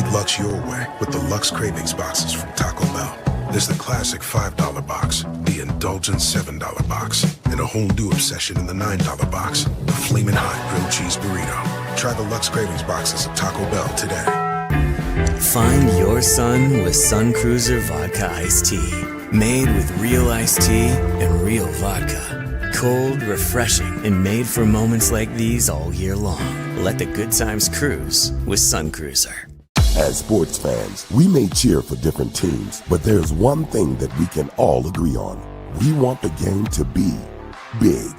Eat Lux your way with the Lux Cravings boxes from Taco Bell. There's the classic $5 box, the indulgent $7 box, and a whole new obsession in the $9 box, the Flamin' Hot Grilled Cheese Burrito. Try the Lux Cravings boxes at Taco Bell today. Find your sun with Sun Cruiser Vodka Iced Tea. Made with real iced tea and real vodka. Cold, refreshing, and made for moments like these all year long. Let the good times cruise with Sun Cruiser. As sports fans, we may cheer for different teams, but there's one thing that we can all agree on. We want the game to be big.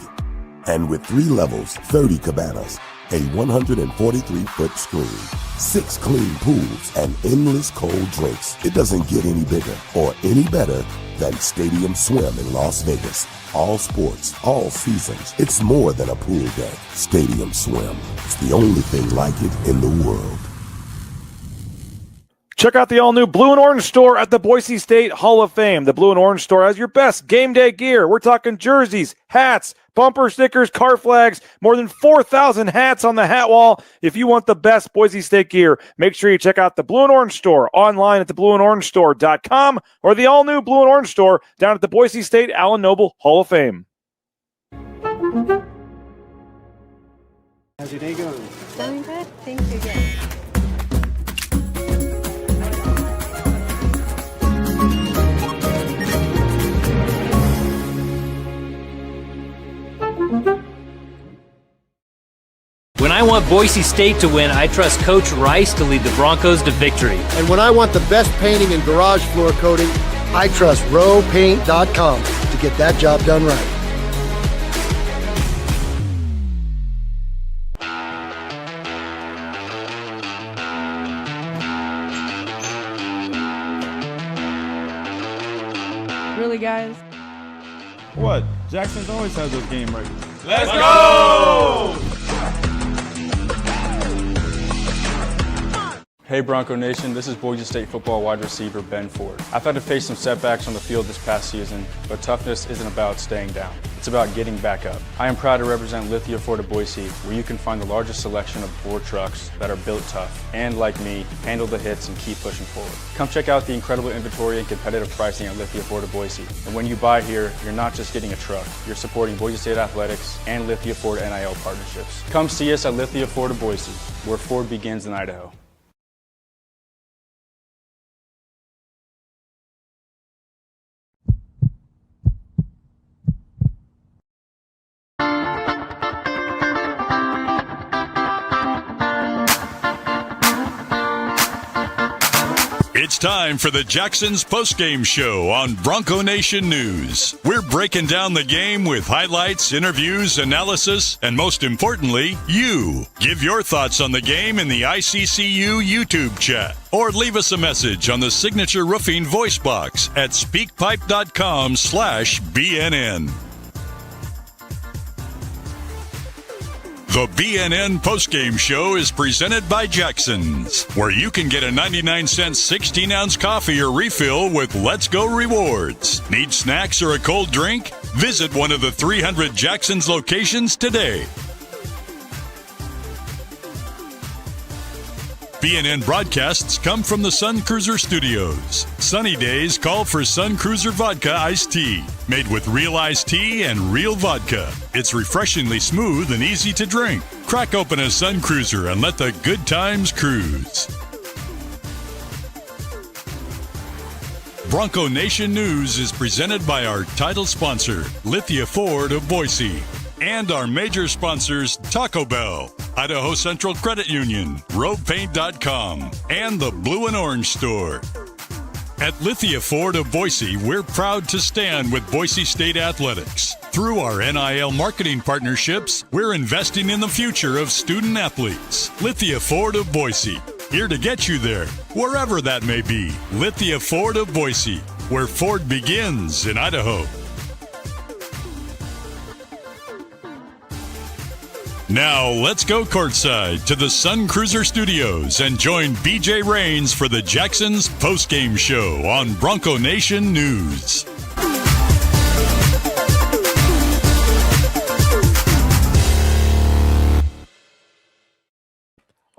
And with 3 levels, 30 cabanas, a 143-foot screen, 6 clean pools, and endless cold drinks, it doesn't get any bigger or any better than Stadium Swim in Las Vegas. All sports, all seasons. It's more than a pool day. Stadium Swim. It's the only thing like it in the world. Check out the all-new Blue and Orange store at the Boise State Hall of Fame. The Blue and Orange store has your best game day gear. We're talking jerseys, hats, bumper stickers, car flags, more than 4,000 hats on the hat wall. If you want the best Boise State gear, make sure you check out the Blue and Orange store online at theblueandorangestore.com or the all-new Blue and Orange store down at the Boise State Allen Noble Hall of Fame. How's your day going? Going good. Thank you again. When I want Boise State to win, I trust Coach Rice to lead the Broncos to victory. And when I want the best painting and garage floor coating, I trust rowpaint.com to get that job done right. Really, guys? What? Jackson's always had those game ready. Let's go! Hey Bronco Nation, this is Boise State football wide receiver Ben Ford. I've had to face some setbacks on the field this past season, but toughness isn't about staying down. It's about getting back up. I am proud to represent Lithia Ford of Boise, where you can find the largest selection of Ford trucks that are built tough and, like me, handle the hits and keep pushing forward. Come check out the incredible inventory and competitive pricing at Lithia Ford of Boise. And when you buy here, you're not just getting a truck, you're supporting Boise State athletics and Lithia Ford NIL partnerships. Come see us at Lithia Ford of Boise, where Ford begins in Idaho. It's time for the Jacksons Postgame Show on Bronco Nation News. We're breaking down the game with highlights, interviews, analysis, and most importantly, you. Give your thoughts on the game in the ICCU YouTube chat. Or leave us a message on the Signature Roofing voice box at speakpipe.com/BNN. The BNN Postgame Show is presented by Jacksons, where you can get a 99-cent 16-ounce coffee or refill with Let's Go Rewards. Need snacks or a cold drink? Visit one of the 300 Jacksons locations today. BNN broadcasts come from the Sun Cruiser Studios. Sunny days call for Sun Cruiser Vodka Iced Tea, made with real iced tea and real vodka. It's refreshingly smooth and easy to drink. Crack open a Sun Cruiser and let the good times cruise. Bronco Nation News is presented by our title sponsor, Lithia Ford of Boise, and our major sponsors, Taco Bell, Idaho Central Credit Union, rowpaint.com, and the Blue and Orange store. At Lithia Ford of Boise, we're proud to stand with Boise State athletics. Through our NIL marketing partnerships, we're investing in the future of student athletes. Lithia Ford of Boise, here to get you there, wherever that may be. Lithia Ford of Boise, where Ford begins in Idaho. Now, let's go courtside to the Sun Cruiser Studios and join BJ Rains for the Jacksons Postgame Show on Bronco Nation News.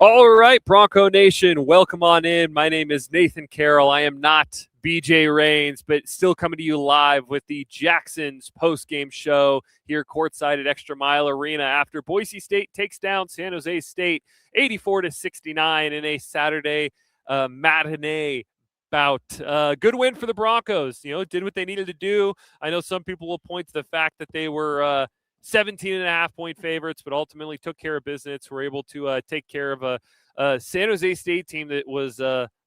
All right, Bronco Nation, welcome on in. My name is Nathan Carroll. I am not BJ Rains, but still coming to you live with the Jacksons Postgame Show here courtside at ExtraMile Arena after Boise State takes down San Jose State 84-69 in a Saturday matinee bout. Good win for the Broncos. Did what they needed to do. I know some people will point to the fact that they were 17.5-point favorites, but ultimately took care of business. Were able to take care of a San Jose State team that was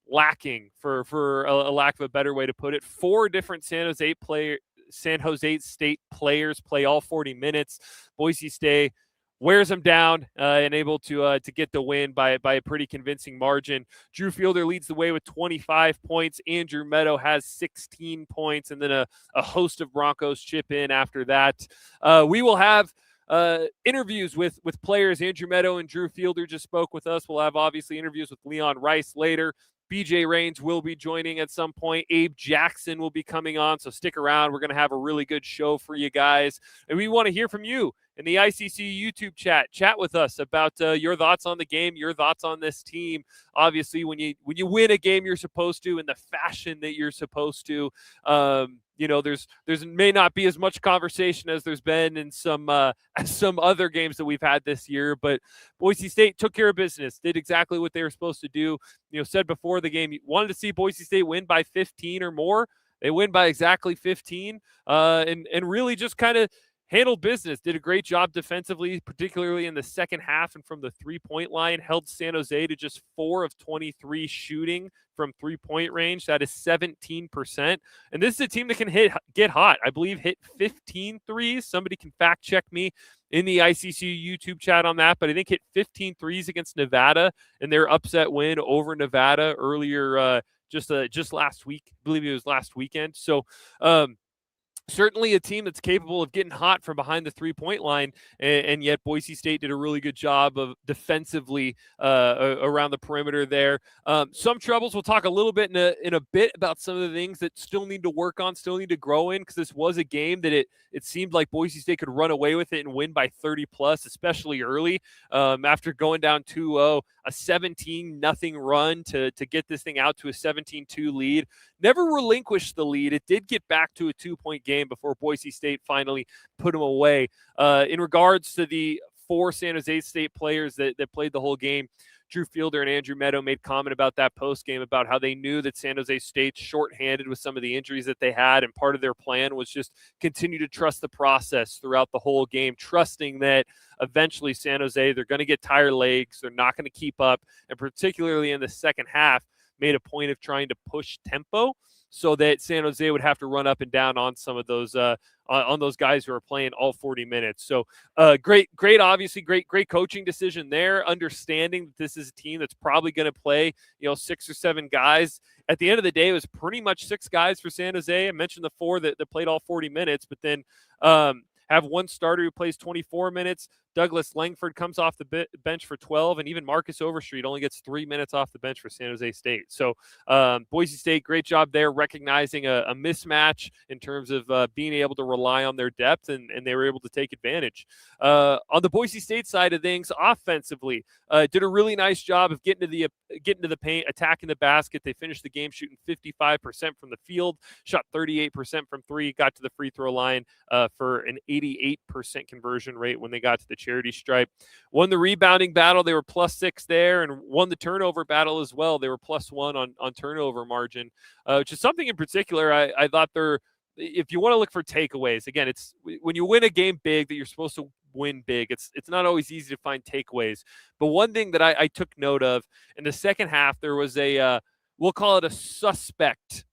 lacking, for a lack of a better way to put it. 4 different San Jose State players play all 40 minutes. Boise State wears them down and able to get the win by a pretty convincing margin. Drew Fielder leads the way with 25 points. Andrew Meadow has 16 points, and then a host of Broncos chip in after that. We will have interviews with players. Andrew Meadow and Drew Fielder just spoke with us. We'll have, obviously, interviews with Leon Rice later. BJ Rains will be joining at some point. Abe Jackson will be coming on, so stick around. We're going to have a really good show for you guys, and we want to hear from you in the ICC YouTube chat. Chat with us about your thoughts on the game, your thoughts on this team. Obviously, when you win a game you're supposed to in the fashion that you're supposed to, there's may not be as much conversation as there's been in some other games that we've had this year. But Boise State took care of business, did exactly what they were supposed to do. Said before the game, you wanted to see Boise State win by 15 or more. They win by exactly 15, and really just kind of handled business, did a great job defensively, particularly in the second half and from the three-point line, held San Jose to just 4 of 23 shooting from three-point range. That is 17%. And this is a team that can get hot. I believe hit 15 threes. Somebody can fact check me in the ICC YouTube chat on that, but I think hit 15 threes against Nevada in their upset win over Nevada earlier, just last week. I believe it was last weekend. So, certainly a team that's capable of getting hot from behind the three-point line, and yet Boise State did a really good job of defensively around the perimeter there. Some troubles. We'll talk a little bit in a bit about some of the things that still need to work on, still need to grow in, because this was a game that it seemed like Boise State could run away with it and win by 30+, especially early. After going down 2-0, a 17-0 run to get this thing out to a 17-2 lead. Never relinquished the lead. It did get back to a 2-point game before Boise State finally put them away. In regards to the 4 San Jose State players that played the whole game, Drew Fielder and Andrew Meadow made comment about that post-game, about how they knew that San Jose State's shorthanded with some of the injuries that they had, and part of their plan was just continue to trust the process throughout the whole game, trusting that eventually San Jose, they're going to get tired legs, they're not going to keep up, and particularly in the second half, made a point of trying to push tempo so that San Jose would have to run up and down on some of those on those guys who are playing all 40 minutes. So great, obviously great coaching decision there, understanding that this is a team that's probably going to play, 6 or 7 guys. At the end of the day, it was pretty much 6 guys for San Jose. I mentioned the 4 that played all 40 minutes, but then have one starter who plays 24 minutes. Douglas Langford comes off the bench for 12, and even Marcus Overstreet only gets 3 minutes off the bench for San Jose State. So Boise State, great job there, recognizing a mismatch in terms of being able to rely on their depth, and they were able to take advantage. On the Boise State side of things, offensively, did a really nice job of getting to the paint, attacking the basket. They finished the game shooting 55% from the field, shot 38% from 3, got to the free throw line for an 88% conversion rate when they got to the charity stripe. Won the rebounding battle. They were +6 there, and won the turnover battle as well. They were +1 on turnover margin, which is something in particular I thought if you want to look for takeaways, again, it's when you win a game big that you're supposed to win big, it's not always easy to find takeaways. But one thing that I took note of in the second half, there was we'll call it a suspect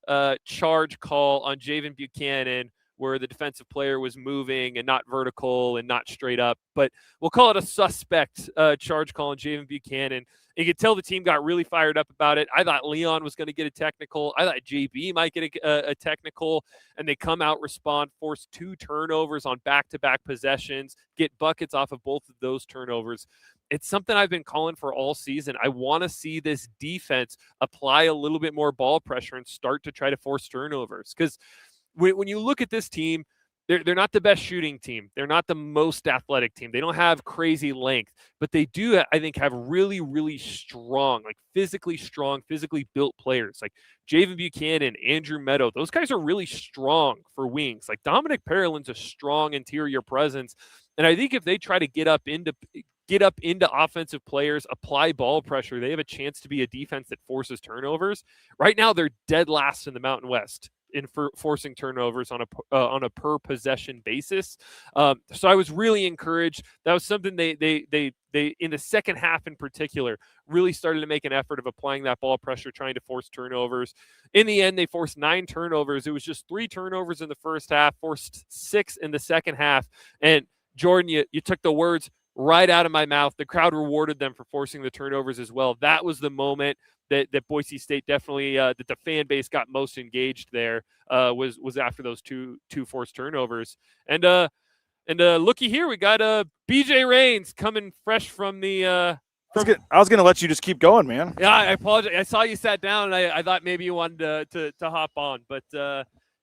charge call on Javen Buchanan, where the defensive player was moving and not vertical and not straight up. But we'll call it a suspect charge call on Javen Buchanan. You could tell the team got really fired up about it. I thought Leon was going to get a technical. I thought JB might get a technical. And they come out, respond, force 2 turnovers on back-to-back possessions, get buckets off of both of those turnovers. It's something I've been calling for all season. I want to see this defense apply a little bit more ball pressure and start to try to force turnovers. Because when you look at this team, they're not the best shooting team. They're not the most athletic team. They don't have crazy length, but they do, I think, have really, really strong, like physically strong, physically built players. Like Javen Buchanan, Andrew Meadow, those guys are really strong for wings. Like Dominic Parollin's a strong interior presence. And I think if they try to get up into offensive players, apply ball pressure, they have a chance to be a defense that forces turnovers. Right now, they're dead last in the Mountain West in forcing turnovers on a per possession basis. So I was really encouraged. That was something they in the second half in particular really started to make an effort of applying that ball pressure, trying to force turnovers. In the end, they forced 9 turnovers. It was just 3 turnovers in the first half, forced 6 in the second half. And Jordan, you took the words right out of my mouth. The crowd rewarded them for forcing the turnovers as well. That was the moment that Boise State definitely, that the fan base got most engaged there, was after those two forced turnovers. And looky here, we got BJ Rains coming fresh from the. I was going to let you just keep going, man. Yeah, I apologize. I saw you sat down, and I thought maybe you wanted to hop on, but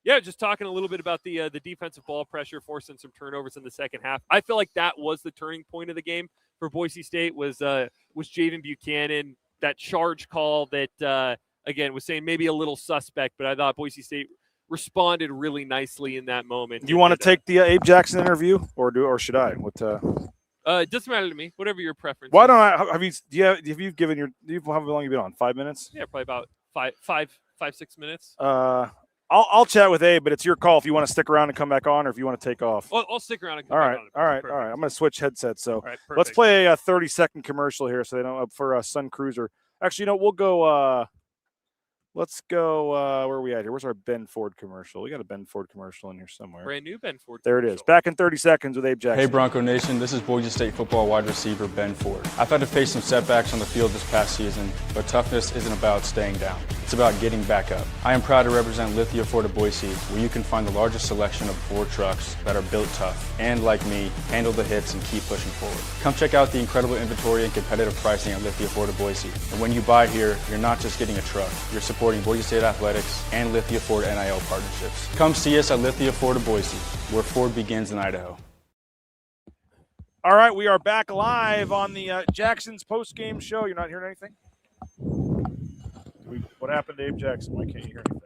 yeah, just talking a little bit about the defensive ball pressure, forcing some turnovers in the second half. I feel like that was the turning point of the game for Boise State. Was Javen Buchanan, that charge call that again was saying maybe a little suspect, but I thought Boise State responded really nicely in that moment. Do you want to take the Abe Jackson interview, or should I? It doesn't matter to me. Whatever your preference. Why don't I? Have you given your? How long have you been on? 5 minutes? Yeah, probably about 6 minutes. I'll chat with Abe, but it's your call if you want to stick around and come back on, or if you want to take off. I'll stick around and come all back right, on. All right. I'm going to switch headsets. So right, let's play a 30-second commercial here, so they don't for Sun Cruiser. Actually, we'll go. Let's go. Where are we at here? Where's our Ben Ford commercial? We got a Ben Ford commercial in here somewhere. Brand new Ben Ford. There it is. Back in 30 seconds with Abe Jackson. Hey, Bronco Nation. This is Boise State football wide receiver Ben Ford. I've had to face some setbacks on the field this past season, but toughness isn't about staying down. It's about getting back up. I am proud to represent Lithia Ford of Boise, where you can find the largest selection of Ford trucks that are built tough and, like me, handle the hits and keep pushing forward. Come check out the incredible inventory and competitive pricing at Lithia Ford of Boise. And when you buy here, you're not just getting a truck. You're supporting Boise State athletics and Lithia Ford NIL partnerships. Come see us at Lithia Ford of Boise, where Ford begins in Idaho. All right, we are back live on the Jacksons Postgame Show. You're not hearing anything? What happened to Abe Jackson? Why can't you hear anything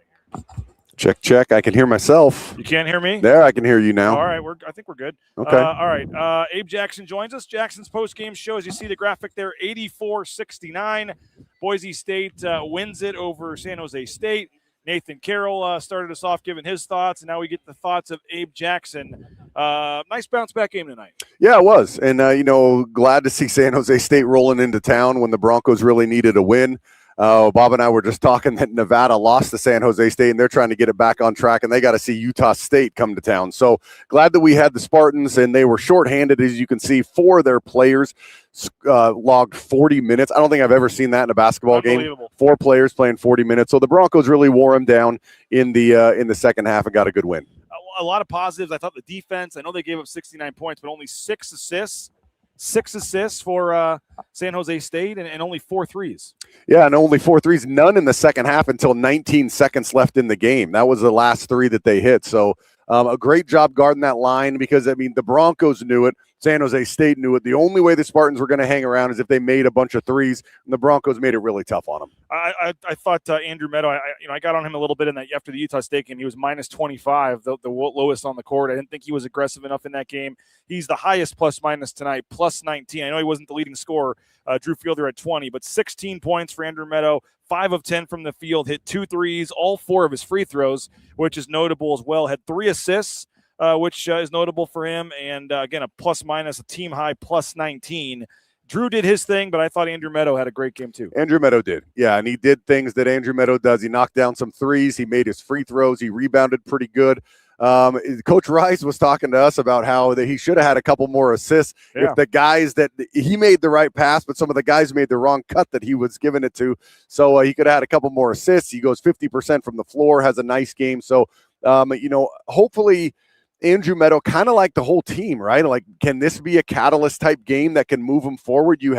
here? Check. I can hear myself. You can't hear me? There, I can hear you now. All right, I think we're good. Okay. All right. Abe Jackson joins us. Jackson's postgame show, as you see the graphic there, 84-69. Boise State wins it over San Jose State. Nathan Carroll started us off giving his thoughts, and now we get the thoughts of Abe Jackson. Nice bounce-back game tonight. Yeah, it was. And, glad to see San Jose State rolling into town when the Broncos really needed a win. Bob and I were just talking that Nevada lost to San Jose State, and they're trying to get it back on track, and they got to see Utah State come to town. So glad that we had the Spartans, and they were shorthanded, as you can see. 4 of their players logged 40 minutes. I don't think I've ever seen that in a basketball game. 4 players playing 40 minutes. So the Broncos really wore them down in the second half and got a good win. A lot of positives. I thought the defense, I know they gave up 69 points, but only 6 assists. 6 assists for San Jose State and only 4 threes. Yeah, and only 4 threes. None in the second half until 19 seconds left in the game. That was the last 3 that they hit. So a great job guarding that line because, the Broncos knew it. San Jose State knew it. The only way the Spartans were going to hang around is if they made a bunch of threes, and the Broncos made it really tough on them. I thought Andrew Meadow, I got on him a little bit in that after the Utah State game. He was minus 25, the lowest on the court. I didn't think he was aggressive enough in that game. He's the highest plus-minus tonight, plus 19. I know he wasn't the leading scorer. Drew Fielder at 20, but 16 points for Andrew Meadow, 5 of 10 from the field, hit 2 threes, all 4 of his free throws, which is notable as well. Had 3 assists. Which is notable for him. And, again, a plus-minus, a team-high plus 19. Drew did his thing, but I thought Andrew Meadow had a great game too. Andrew Meadow did. Yeah, and he did things that Andrew Meadow does. He knocked down some threes. He made his free throws. He rebounded pretty good. Coach Rice was talking to us about how he should have had a couple more assists if the guys that he made the right pass, but some of the guys made the wrong cut that he was giving it to. So he could have had a couple more assists. He goes 50% from the floor, has a nice game. So, hopefully – Andrew Meadow, kind of like the whole team, right? Like, can this be a catalyst type game that can move them forward? You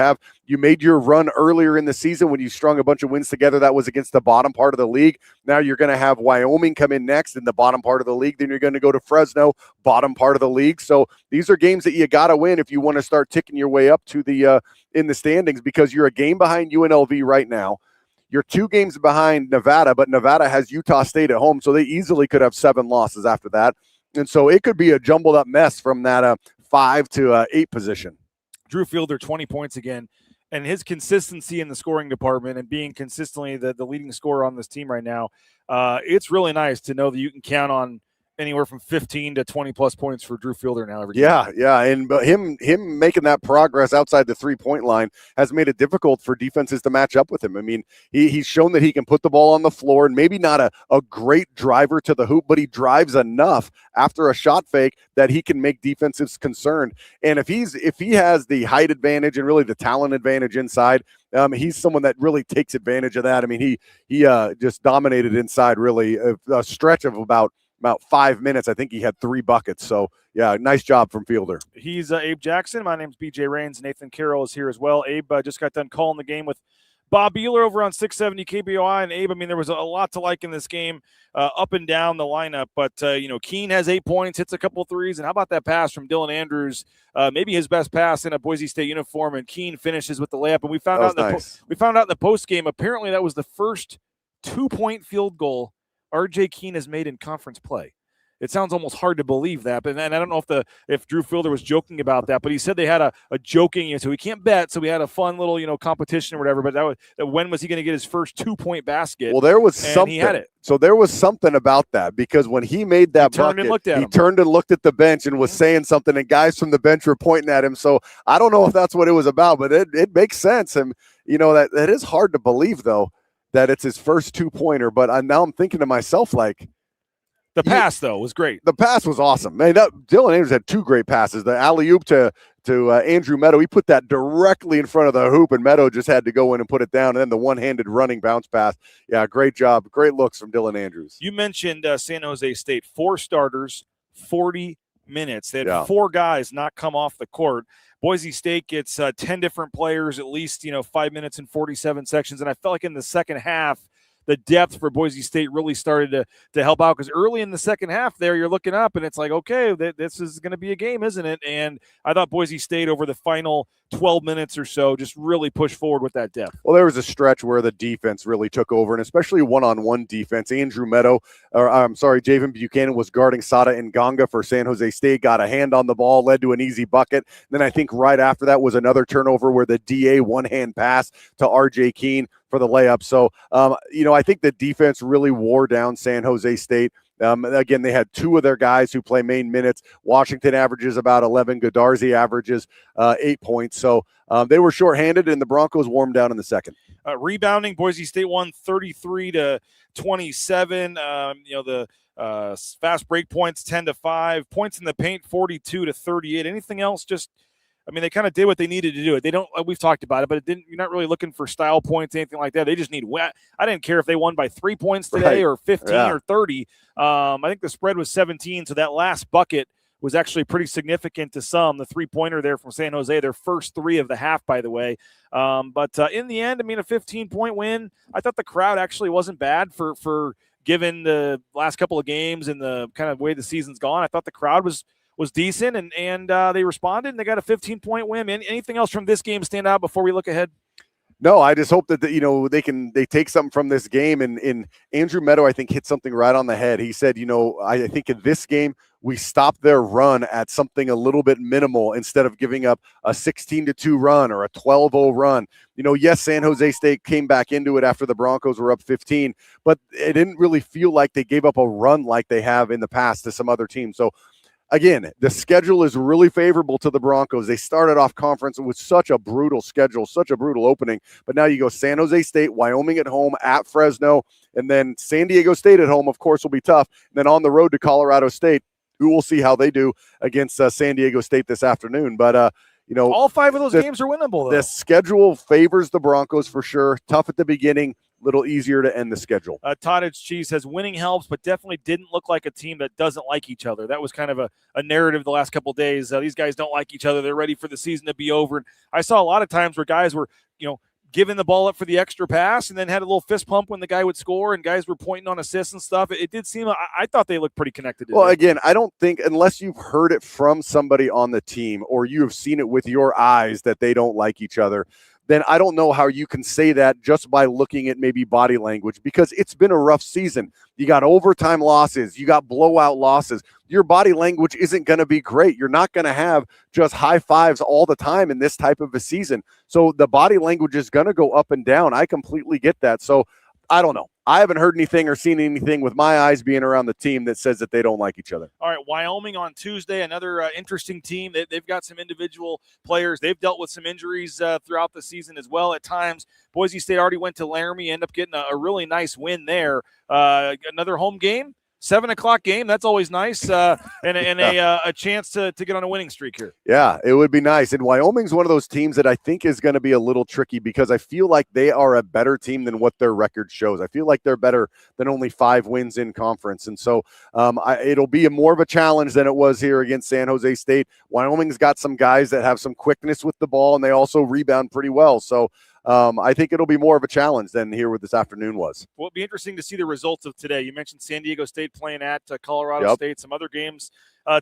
made your run earlier in the season when you strung a bunch of wins together. That was against the bottom part of the league. Now you're going to have Wyoming come in next in the bottom part of the league. Then you're going to go to Fresno, bottom part of the league. So these are games that you got to win if you want to start ticking your way up to the in the standings, because you're a game behind UNLV right now. You're 2 games behind Nevada, but Nevada has Utah State at home, so they easily could have 7 losses after that. And so it could be a jumbled up mess from that 5 to 8 position. Drew Fielder, 20 points again. And his consistency in the scoring department and being consistently the leading scorer on this team right now, it's really nice to know that you can count on anywhere from 15 to 20-plus points for Drew Fielder now every game. Yeah, and but him making that progress outside the three-point line has made it difficult for defenses to match up with him. I mean, he's shown that he can put the ball on the floor, and maybe not a great driver to the hoop, but he drives enough after a shot fake that he can make defenses concerned. And if he has the height advantage and really the talent advantage inside, he's someone that really takes advantage of that. I mean, he just dominated inside, really, a stretch of about 5 minutes. I think he had 3 buckets. So, yeah, nice job from Fielder. He's Abe Jackson. My name's BJ Rains. Nathan Carroll is here as well. Abe just got done calling the game with Bob Beeler over on 670 KBOI. And Abe, I mean, there was a lot to like in this game, up and down the lineup. But, Keene has 8 points, hits a couple threes. And how about that pass from Dylan Andrews? Maybe his best pass in a Boise State uniform. And Keene finishes with the layup. And we found out in the post game, apparently that was the first 2-point field goal R.J. Keene has made in conference play. It sounds almost hard to believe that, but I don't know if Drew Fielder was joking about that, but he said they had a joking, so he can't bet, so we had a fun little competition or whatever. But when was he going to get his first 2-point basket? Well, there was something. He had it. So there was something about that, because when he made that bucket, he turned and looked at the bench and was saying something, and guys from the bench were pointing at him. So I don't know if that's what it was about, but it makes sense. And that is hard to believe, though, that it's his first 2-pointer. But now I'm thinking to myself, like, the pass, though, was great. The pass was awesome. Man, Dylan Andrews had 2 great passes. The alley-oop to Andrew Meadow, he put that directly in front of the hoop, and Meadow just had to go in and put it down. And then the one-handed running bounce pass. Yeah, great job. Great looks from Dylan Andrews. You mentioned San Jose State. 4 starters, 40 minutes. They had 4 guys not come off the court. Boise State gets 10 different players, at least 5 minutes and 47 seconds. And I felt like in the second half, the depth for Boise State really started to help out, because early in the second half there, you're looking up and it's like, okay, this is going to be a game, isn't it? And I thought Boise State over the final 12 minutes or so just really pushed forward with that depth. Well, there was a stretch where the defense really took over, and especially one-on-one defense. Javen Buchanan was guarding Sada Nganga for San Jose State, got a hand on the ball, led to an easy bucket. Then I think right after that was another turnover where the DA one-hand pass to R.J. Keene for the layup. So, I think the defense really wore down San Jose State. Again, they had 2 of their guys who play main minutes. Washington averages about 11. Godarzi averages 8 points. So they were shorthanded, and the Broncos warmed down in the second. Rebounding, Boise State won 33-27. The fast break points 10-5. Points in the paint 42-38. Anything else? They kind of did what they needed to do. They don't. We've talked about it, but you're not really looking for style points, anything like that. They just need wet. I didn't care if they won by 3 points today or 15 or 30. I think the spread was 17, so that last bucket was actually pretty significant to some. The 3-pointer there from San Jose, their first 3 of the half, by the way. But in the end, a 15-point win. I thought the crowd actually wasn't bad for given the last couple of games and the kind of way the season's gone. I thought the crowd was decent, and they responded, and they got a 15-point win. Anything else from this game stand out before we look ahead? No, I just hope that they take something from this game. And Andrew Meadow, I think, hit something right on the head. He said, I think in this game we stopped their run at something a little bit minimal instead of giving up a 16-2 run or a 12-0 run. Yes, San Jose State came back into it after the Broncos were up 15, but it didn't really feel like they gave up a run like they have in the past to some other teams. So, again, the schedule is really favorable to the Broncos. They started off conference with such a brutal schedule, such a brutal opening. But now you go San Jose State, Wyoming at home, at Fresno, and then San Diego State at home, of course, will be tough. And then on the road to Colorado State, who will see how they do against San Diego State this afternoon. But, all 5 of those games are winnable, though. The schedule favors the Broncos for sure. Tough at the beginning. little easier to end the schedule. Cottage Cheese says winning helps, but definitely didn't look like a team that doesn't like each other. That was kind of a narrative the last couple of days. These guys don't like each other. They're ready for the season to be over. And I saw a lot of times where guys were, giving the ball up for the extra pass and then had a little fist pump when the guy would score, and guys were pointing on assists and stuff. It did seem, I thought they looked pretty connected today. Well, again, I don't think, unless you've heard it from somebody on the team or you have seen it with your eyes that they don't like each other, then I don't know how you can say that just by looking at maybe body language, because it's been a rough season. You got overtime losses. You got blowout losses. Your body language isn't going to be great. You're not going to have just high fives all the time in this type of a season. So the body language is going to go up and down. I completely get that. So I don't know. I haven't heard anything or seen anything with my eyes being around the team that says that they don't like each other. All right, Wyoming on Tuesday, another interesting team. They've got some individual players. They've dealt with some injuries throughout the season as well at times. Boise State already went to Laramie, ended up getting a really nice win there. Another home game. 7:00 game. That's always nice, and a chance to get on a winning streak here. Yeah, it would be nice. And Wyoming's one of those teams that I think is going to be a little tricky, because I feel like they are a better team than what their record shows. I feel like they're better than only 5 wins in conference, and so it'll be more of a challenge than it was here against San Jose State. Wyoming's got some guys that have some quickness with the ball, and they also rebound pretty well. So I think it'll be more of a challenge than here what this afternoon was. Well, it'll be interesting to see the results of today. You mentioned San Diego State playing at Colorado State, some other games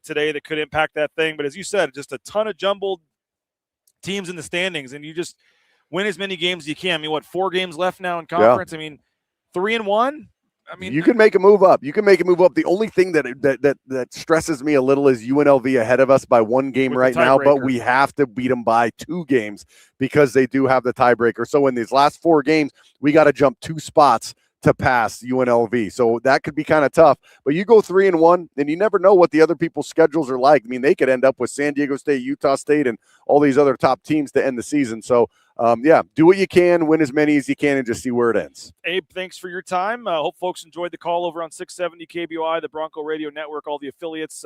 today that could impact that thing. But as you said, just a ton of jumbled teams in the standings, and you just win as many games as you can. I mean, 4 games left now in conference? Yeah. I mean, 3-1? I mean, you can make a move up. The only thing that stresses me a little is UNLV ahead of us by 1 game right now, but we have to beat them by 2 games because they do have the tiebreaker. So in these last 4 games, we got to jump 2 spots to pass UNLV. So that could be kind of tough. But you go 3-1, and you never know what the other people's schedules are like. I mean, they could end up with San Diego State, Utah State, and all these other top teams to end the season. So do what you can, win as many as you can, and just see where it ends. Abe, thanks for your time. Hope folks enjoyed the call over on 670 KBOI, the Bronco Radio Network, all the affiliates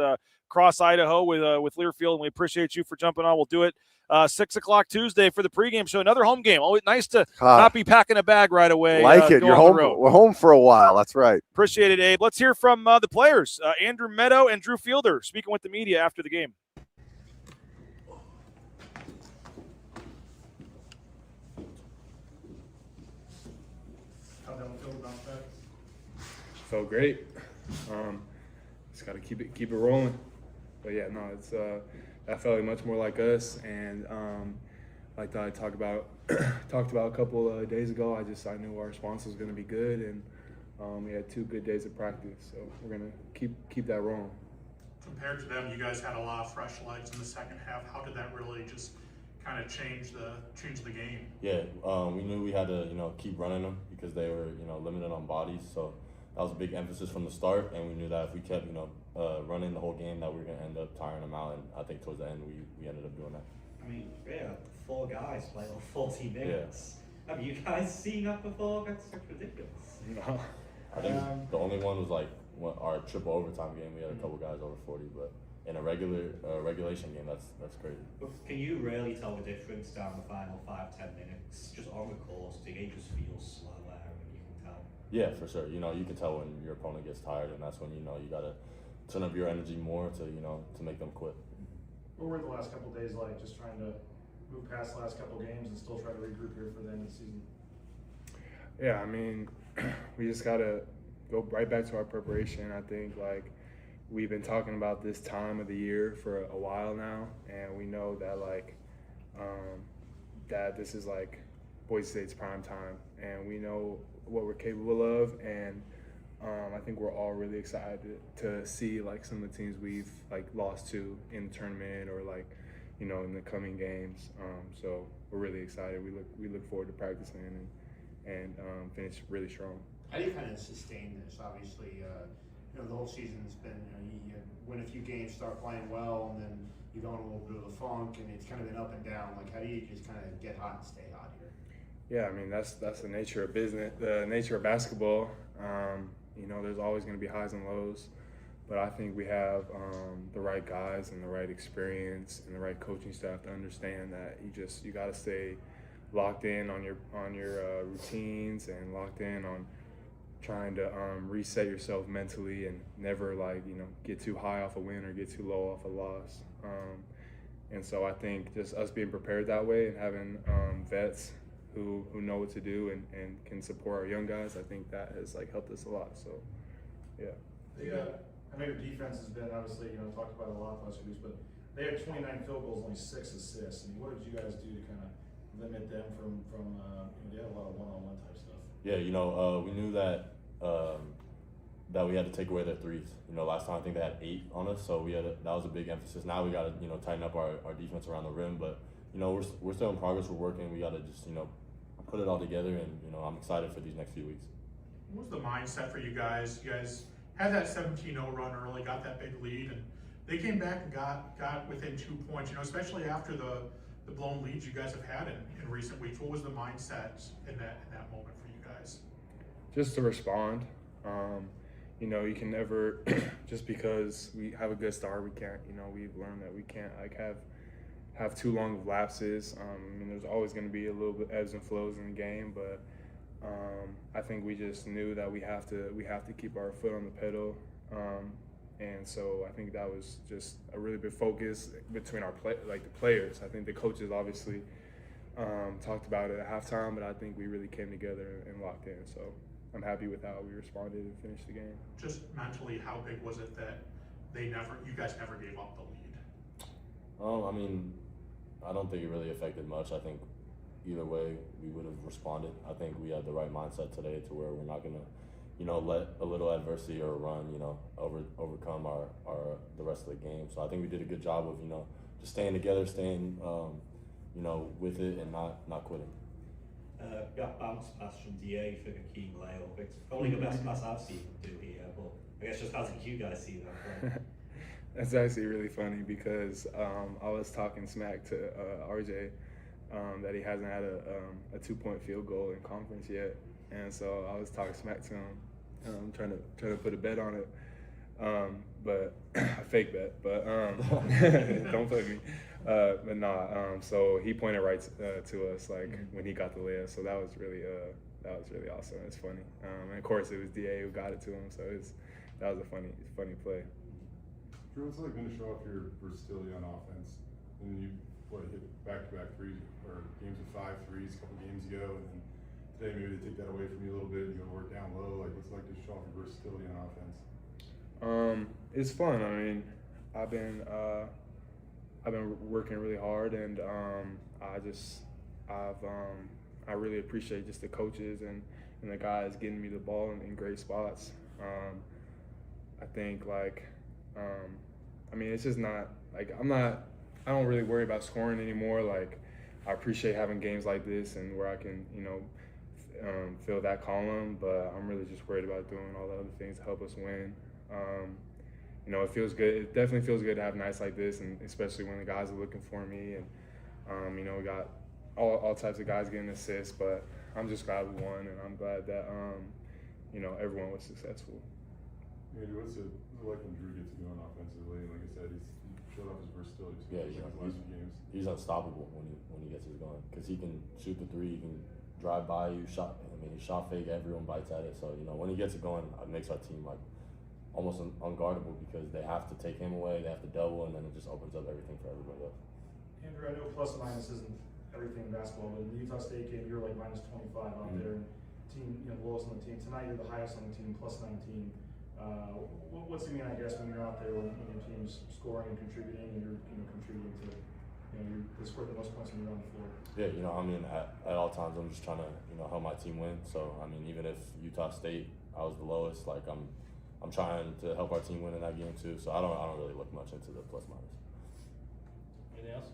across Idaho with Learfield, and we appreciate you for jumping on. We'll do it 6:00 Tuesday for the pregame show. Another home game. Always nice to not be packing a bag right away. Like it. You're home. We're home for a while. That's right. Appreciate it, Abe. Let's hear from the players, Andrew Meadow and Drew Fielder, speaking with the media after the game. Felt great. Just got to keep it rolling. But yeah, no, it's that felt like much more like us, and like I talked about a couple of days ago. I knew our response was going to be good, and we had 2 good days of practice, so we're going to keep that rolling. Compared to them, you guys had a lot of fresh legs in the second half. How did that really just kind of change the game? Yeah, we knew we had to keep running them because they were limited on bodies, so that was a big emphasis from the start, and we knew that if we kept running the whole game that we were going to end up tiring them out, and I think towards the end we ended up doing that. I mean, yeah, 4 guys play on 40 minutes. Yeah. Have you guys seen that before? That's ridiculous. No. I think the only one was like our triple overtime game. We had a couple guys over 40, but in a regulation game, that's crazy. But can you really tell the difference down the final 5-10 minutes, just on the course? Do they just feel slower, and you can tell? Yeah, for sure. You can tell when your opponent gets tired, and that's when you gotta turn up your energy more to make them quit. What were the last couple of days like? Just trying to move past the last couple of games and still try to regroup here for the end of the season. Yeah, I mean, we just gotta go right back to our preparation. I think we've been talking about this time of the year for a while now, and we know that that this is Boise State's prime time, and we know what we're capable of, and I think we're all really excited to see some of the teams we've lost to in the tournament or in the coming games. So we're really excited. We look forward to practicing and finish really strong. How do you kind of sustain this? Obviously, the whole season's been you win a few games, start playing well, and then you go in a little bit of a funk, and it's kind of been up and down. How do you just kind of get hot and stay hot here? Yeah, I mean that's the nature of business, the nature of basketball. There's always going to be highs and lows, but I think we have the right guys and the right experience and the right coaching staff to understand that you got to stay locked in on your routines and locked in on trying to reset yourself mentally and never get too high off a win or get too low off a loss. And so I think just us being prepared that way and having vets who know what to do and can support our young guys, I think that has helped us a lot. So, yeah. I know your defense has been obviously talked about it a lot the last few weeks, but they had 29 field goals, only 6 assists. I mean, what did you guys do to kind of limit them from they had a lot of one-on-one type stuff? Yeah, we knew that that we had to take away their threes. Last time I think they had 8 on us, so that was a big emphasis. Now we got to tighten up our defense around the rim, but we're still in progress. We're working. We got to just put it all together, and I'm excited for these next few weeks. What was the mindset for you guys? You guys had that 17-0 run early, got that big lead, and they came back and got within 2 points. Especially after the blown leads you guys have had in recent weeks. What was the mindset in that moment for you guys? Just to respond. You can never just because we have a good start, we can't. We've learned that we can't have too long of lapses. There's always going to be a little bit ebbs and flows in the game, but I think we just knew that we have to keep our foot on the pedal, and so I think that was just a really big focus between our the players. I think the coaches obviously talked about it at halftime, but I think we really came together and locked in. So I'm happy with how we responded and finished the game. Just mentally, how big was it that you guys never gave up the lead? I don't think it really affected much. I think either way we would have responded. I think we had the right mindset today to where we're not gonna, let a little adversity or a run, overcome our the rest of the game. So I think we did a good job of, just staying together, staying, with it and not quitting. Got bounce pass from DA for the key layup. It's probably the best pass I've seen him do here, but I guess just how did you guys see that? That's actually really funny because I was talking smack to RJ that he hasn't had a 2-point field goal in conference yet, and so I was talking smack to him, trying to put a bet on it, but a fake bet, but don't put me. But nah, so he pointed right to us when he got the layup, so that was really awesome. It's funny, and of course it was DA who got it to him, so that was a funny play. Drew, what's it like going to show off your versatility on offense? And you hit back-to-back threes or games of 5 threes a couple games ago, and then today maybe they take that away from you a little bit and you go to work down low. What's it like to show off your versatility on offense? It's fun. I've been working really hard, and I really appreciate just the coaches and the guys getting me the ball in great spots. I think it's just not I don't really worry about scoring anymore. I appreciate having games like this and where I can fill that column, but I'm really just worried about doing all the other things to help us win. It feels good. It definitely feels good to have nights like this, and especially when the guys are looking for me. And we got all types of guys getting assists, but I'm just glad we won, and I'm glad that everyone was successful. Andy, what's it like when Drew gets going offensively? Like I said, he showed off his versatility too. Yeah, his last few games. He's unstoppable when he gets his going because he can shoot the three, he can drive by you, shot fake, everyone bites at it. So when he gets it going, it makes our team almost unguardable because they have to take him away, they have to double, and then it just opens up everything for everybody else. Andrew, I know plus and minus isn't everything in basketball, but in the Utah State game, you're minus 25 out there, and team, lowest on the team. Tonight, you're the highest on the team, plus 19. What's it mean, I guess, when you're out there when your team's scoring and contributing, and you're contributing to they score the most points when you're on the floor? Yeah, at all times I'm just trying to help my team win. So even if Utah State I was the lowest, I'm trying to help our team win in that game too. So I don't really look much into the plus minus. Anything else?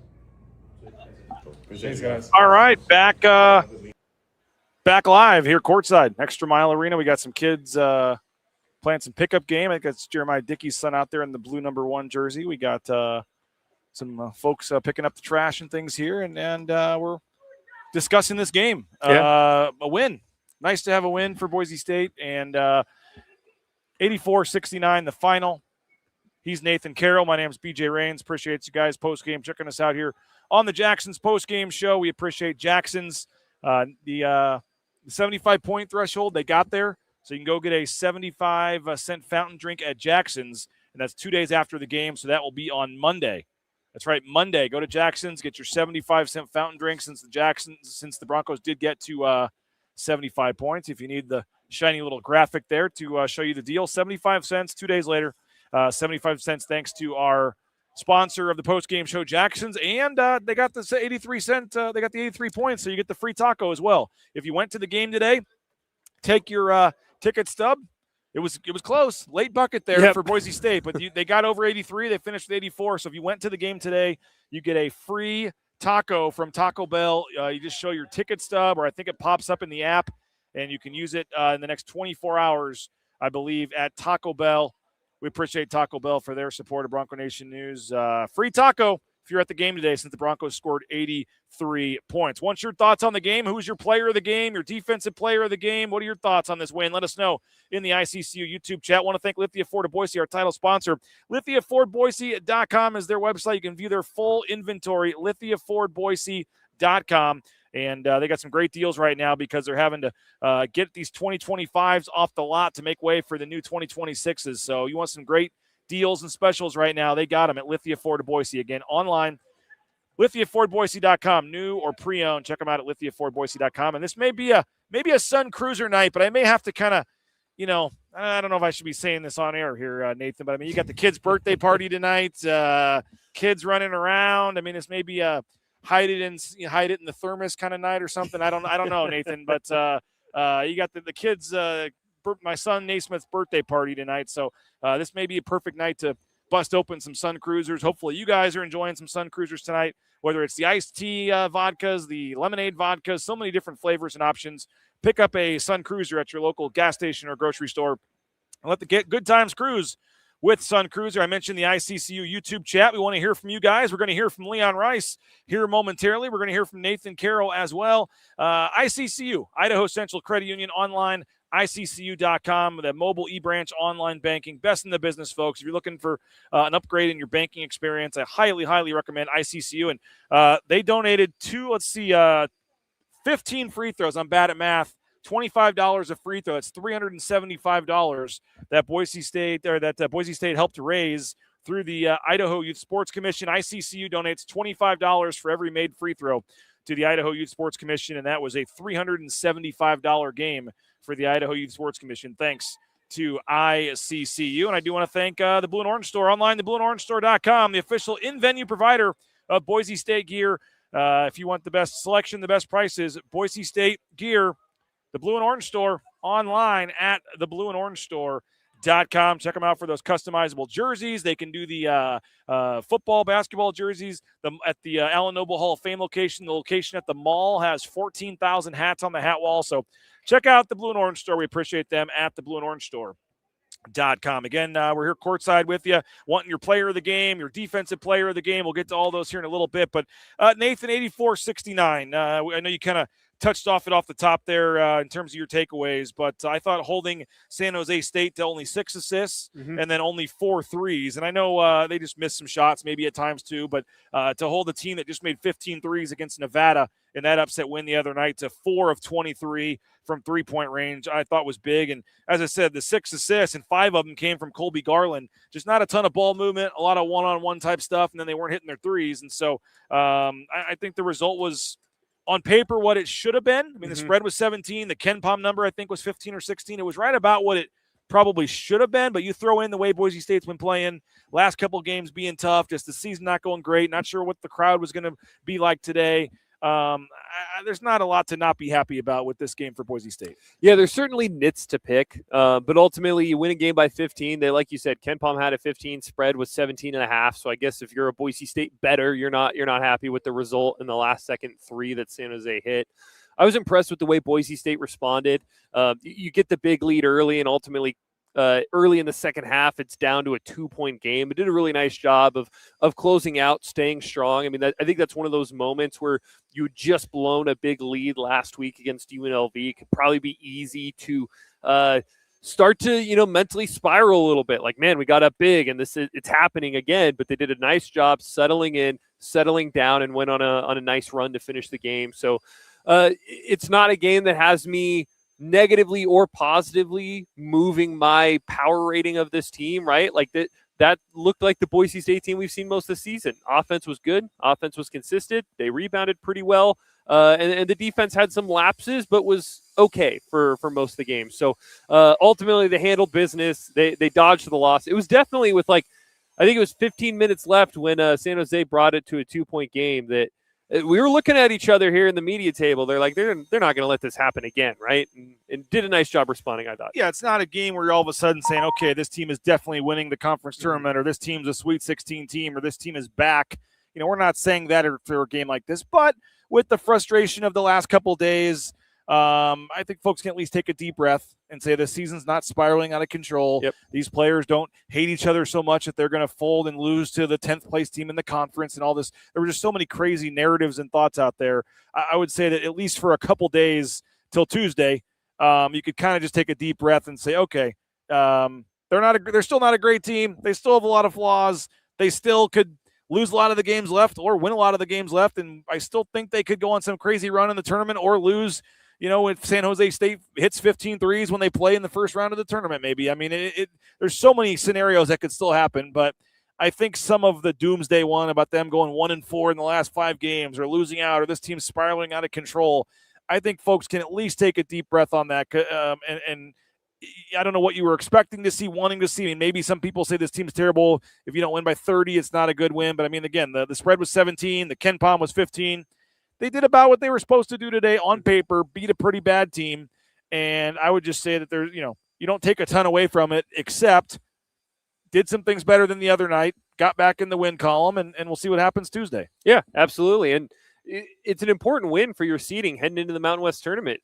Thanks, guys. All right, back live here courtside, ExtraMile Arena. We got some kids playing some pickup game. I think that's Jeremiah Dickey's son out there in the blue number 1 jersey. We got some folks picking up the trash and things here, and we're discussing this game. A win. Nice to have a win for Boise State, and 84-69 the final. He's Nathan Carroll. My name's BJ Rains. Appreciate you guys post-game checking us out here on the Jacksons Postgame Show. We appreciate Jacksons. The 75-point threshold, they got there. So you can go get a 75-cent fountain drink at Jacksons, and that's 2 days after the game, so that will be on Monday. That's right, Monday. Go to Jacksons, get your 75-cent fountain drink since the Broncos did get to 75 points. If you need the shiny little graphic there to show you the deal, 75 cents 2 days later. 75 cents thanks to our sponsor of the post-game show, Jacksons, and they got the 83 cent. They got the 83 points, so you get the free taco as well. If you went to the game today, take your ticket stub. It was close, late bucket there for Boise State, but they got over 83. They finished with 84. So if you went to the game today, you get a free taco from Taco Bell. You just show your ticket stub, or I think it pops up in the app, and you can use it in the next 24 hours, I believe, at Taco Bell. We appreciate Taco Bell for their support of Bronco Nation News. Free taco if you're at the game today, since the Broncos scored 83 points. What's your thoughts on the game? Who's your player of the game, your defensive player of the game? What are your thoughts on this win? Let us know in the ICCU YouTube chat. I want to thank Lithia Ford of Boise, our title sponsor. LithiaFordBoise.com is their website. You can view their full inventory, LithiaFordBoise.com. And they got some great deals right now because they're having to get these 2025s off the lot to make way for the new 2026s. So you want some great deals and specials right now, they got them at Lithia Ford of Boise. Again, online, LithiaFordBoise.com, new or pre-owned. Check them out at LithiaFordBoise.com. And this may be a Sun Cruiser night, but I may have to kind of, I don't know if I should be saying this on air here, Nathan, but I mean, you got the kids' birthday party tonight, kids running around. I mean, this may be a hide it in the thermos kind of night or something. I don't know, Nathan, but you got the kids. My son Naismith's birthday party tonight, so this may be a perfect night to bust open some Sun Cruisers. Hopefully, you guys are enjoying some Sun Cruisers tonight. Whether it's the iced tea vodkas, the lemonade vodkas, so many different flavors and options. Pick up a Sun Cruiser at your local gas station or grocery store, and let the good times cruise with Sun Cruiser. I mentioned the ICCU YouTube chat. We want to hear from you guys. We're going to hear from Leon Rice here momentarily. We're going to hear from Nathan Carroll as well. ICCU, Idaho Central Credit Union, online, ICCU.com, the mobile e-branch online banking. Best in the business, folks. If you're looking for an upgrade in your banking experience, I highly, highly recommend ICCU. And they donated 15 free throws. I'm bad at math. $25 a free throw. That's $375 that Boise State helped to raise through the Idaho Youth Sports Commission. ICCU donates $25 for every made free throw to the Idaho Youth Sports Commission, and that was a $375 game for the Idaho Youth Sports Commission. Thanks to ICCU. And I do want to thank the Blue and Orange Store online, theblueandorangestore.com, the official in-venue provider of Boise State gear. If you want the best selection, the best prices, Boise State gear, the Blue and Orange Store, online at theblueandorangestore.com. Check them out for those customizable jerseys. They can do the football, basketball jerseys at the Allen Noble Hall of Fame location. The location at the mall has 14,000 hats on the hat wall. So check out the Blue and Orange Store. We appreciate them at the Blue and Orange Store.com. Again, we're here courtside with you, wanting your player of the game, your defensive player of the game. We'll get to all those here in a little bit. But Nathan, 84-69. I know you kind of touched off the top there in terms of your takeaways, but I thought holding San Jose State to only 6 assists and then only 4 threes. And I know they just missed some shots, maybe at times too, but to hold a team that just made 15 threes against Nevada in that upset win the other night to 4 of 23 from three-point range, I thought was big. And as I said, the 6 assists and 5 of them came from Colby Garland. Just not a ton of ball movement, a lot of one-on-one type stuff, and then they weren't hitting their threes. And so I think the result was, on paper, what it should have been. I mean, the spread was 17. The Ken Pom number, I think, was 15 or 16. It was right about what it probably should have been, but you throw in the way Boise State's been playing, last couple games being tough, just the season not going great, not sure what the crowd was going to be like today. There's not a lot to not be happy about with this game for Boise State. Yeah, there's certainly nits to pick, but ultimately you win a game by 15. They, like you said, Ken Pom had a 15, spread was 17.5. So I guess if you're a Boise State bettor, you're not happy with the result in the last second 3 that San Jose hit. I was impressed with the way Boise State responded. You get the big lead early, and ultimately early in the second half, it's down to a 2-point game. It did a really nice job of closing out, staying strong. I mean, I think that's one of those moments where you had just blown a big lead last week against UNLV. It could probably be easy to start to, mentally spiral a little bit. Like, man, we got up big and it's happening again, but they did a nice job settling down and went on a nice run to finish the game. So it's not a game that has me negatively or positively moving my power rating of this team, right? Like that looked like the Boise State team we've seen most of the season. Offense was good. Offense was consistent. They rebounded pretty well. And the defense had some lapses, but was okay for most of the game. So ultimately, they handled business. They dodged the loss. It was definitely with I think it was 15 minutes left when San Jose brought it to a 2-point game that we were looking at each other here in the media table. They're like, they're not going to let this happen again, right? And did a nice job responding, I thought. Yeah, it's not a game where you're all of a sudden saying, okay, this team is definitely winning the conference tournament, or this team's a Sweet 16 team, or this team is back. We're not saying that for a game like this, but with the frustration of the last couple of days, I think folks can at least take a deep breath and say this season's not spiraling out of control. Yep. These players don't hate each other so much that they're going to fold and lose to the 10th place team in the conference and all this. There were just so many crazy narratives and thoughts out there. I would say that at least for a couple days till Tuesday, you could kind of just take a deep breath and say, okay, they're still not a great team. They still have a lot of flaws. They still could lose a lot of the games left or win a lot of the games left, and I still think they could go on some crazy run in the tournament or lose, if San Jose State hits 15 threes when they play in the first round of the tournament maybe. I mean, there's so many scenarios that could still happen, but I think some of the doomsday one about them going 1-4 in the last 5 games or losing out or this team spiraling out of control, I think folks can at least take a deep breath on that. And I don't know what you were expecting to see, wanting to see. I mean, maybe some people say this team's terrible. If you don't win by 30, it's not a good win. But, I mean, again, the spread was 17. The Ken Pom was 15. They did about what they were supposed to do today on paper, beat a pretty bad team. And I would just say that there's, you don't take a ton away from it, except did some things better than the other night, got back in the win column, and we'll see what happens Tuesday. Yeah, absolutely. And it's an important win for your seeding heading into the Mountain West tournament.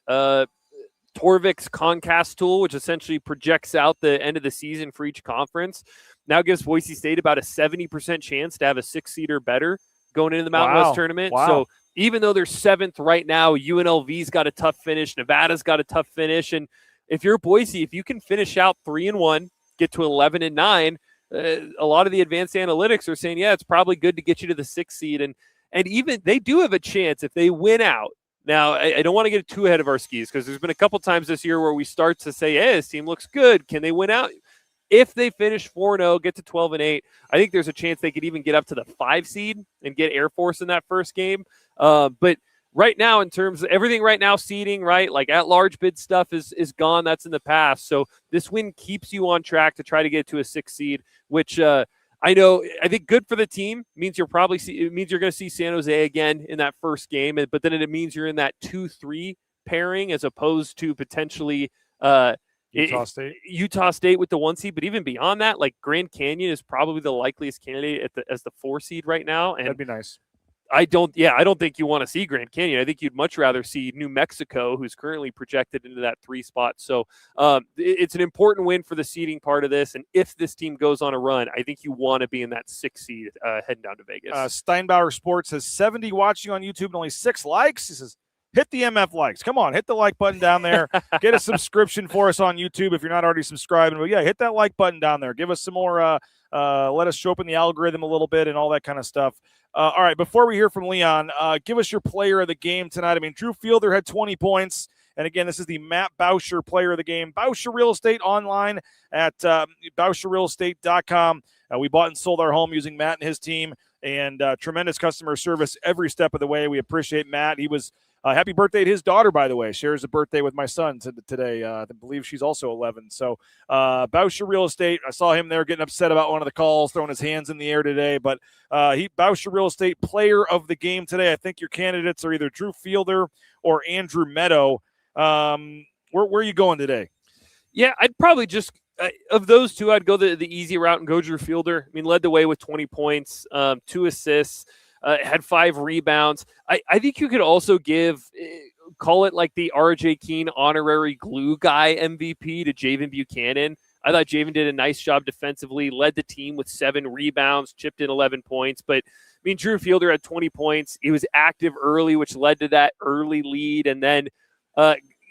Torvik's Concast tool, which essentially projects out the end of the season for each conference, now gives Boise State about a 70% chance to have a 6 seed or better going into the Mountain West tournament. Wow. So even though they're 7th right now, UNLV's got a tough finish, Nevada's got a tough finish, and if you're Boise, if you can finish out 3-1, get to 11-9, a lot of the advanced analytics are saying, yeah, it's probably good to get you to the 6 seed, and even they do have a chance if they win out. Now, I don't want to get too ahead of our skis because there's been a couple times this year where we start to say, hey, this team looks good. Can they win out? If they finish 4-0, get to 12-8, I think there's a chance they could even get up to the 5 seed and get Air Force in that first game. But right now, in terms of everything right now, seeding, right, like at-large bid stuff is gone. That's in the past. So this win keeps you on track to try to get to a 6 seed, which I think good for the team. Means you're going to see San Jose again in that first game, but then it means you're in that 2-3 pairing as opposed to potentially Utah State with the 1 seed. But even beyond that, like Grand Canyon is probably the likeliest candidate as the 4 seed right now. And that'd be nice. I don't think you want to see Grand Canyon. I think you'd much rather see New Mexico, who's currently projected into that 3 spot. So it's an important win for the seeding part of this. And if this team goes on a run, I think you want to be in that 6 seed heading down to Vegas. Steinbauer Sports has 70 watching on YouTube and only 6 likes. He says, hit the MF likes. Come on, hit the like button down there. Get a subscription for us on YouTube if you're not already subscribing. But yeah, hit that like button down there. Give us some more. Let us show up in the algorithm a little bit and all that kind of stuff. All right, before we hear from Leon, give us your player of the game tonight. I mean, Drew Fielder had 20 points. And again, this is the Matt Bauscher player of the game. Bauscher Real Estate online at BauscherRealEstate.com. We bought and sold our home using Matt and his team, and tremendous customer service every step of the way. We appreciate Matt. He was happy birthday to his daughter, by the way. Shares a birthday with my son today. I believe she's also 11. So Bauscher Real Estate, I saw him there getting upset about one of the calls, throwing his hands in the air today. But Bauscher Real Estate player of the game today. I think your candidates are either Drew Fielder or Andrew Meadow. Where are you going today? Yeah, I'd probably just of those two, I'd go the easy route and go Drew Fielder. I mean, led the way with 20 points, 2 assists. Had 5 rebounds. I think you could also call it like the RJ Keene honorary glue guy MVP to Javen Buchanan. I thought Javen did a nice job defensively, led the team with 7 rebounds, chipped in 11 points. But, I mean, Drew Fielder had 20 points. He was active early, which led to that early lead. And then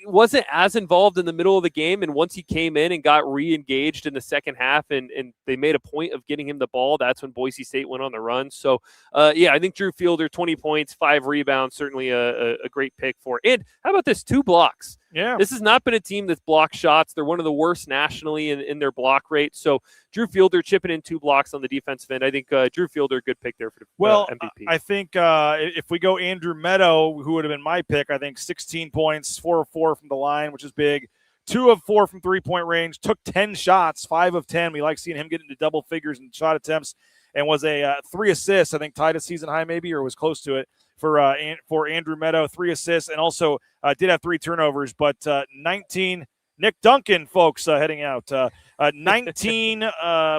wasn't as involved in the middle of the game, and once he came in and got re-engaged in the second half and they made a point of getting him the ball, that's when Boise State went on the run. So, I think Drew Fielder, 20 points, 5 rebounds, certainly a great pick for. And how about this? 2 blocks. Yeah. This has not been a team that's blocked shots. They're one of the worst nationally in their block rate. So Drew Fielder chipping in 2 blocks on the defensive end. I think Drew Fielder, good pick there for the MVP. I think if we go Andrew Meadow, who would have been my pick, I think 16 points, 4 of 4 from the line, which is big. 2 of 4 from three-point range, took 10 shots, 5 of 10. We like seeing him get into double figures in shot attempts, and was a 3 assists, I think tied a season high maybe, or was close to it for Andrew Meadow, 3 assists, and also did have 3 turnovers, but 19 Nick Duncan, folks, heading out. 19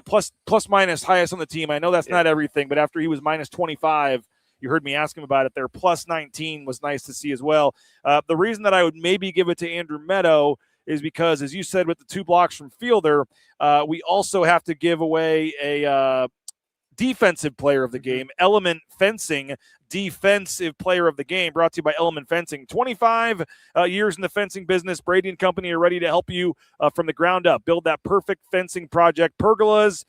plus minus highest on the team. I know that's not everything, but after he was minus 25, you heard me ask him about it there. Plus 19 was nice to see as well. The reason that I would maybe give it to Andrew Meadow is because, as you said, with the 2 blocks from Fielder, we also have to give away a defensive player of the game, Element Fencing, defensive player of the game, brought to you by Element Fencing. 25 years in the fencing business. Brady and Company are ready to help you from the ground up. Build that perfect fencing project. Pergolas,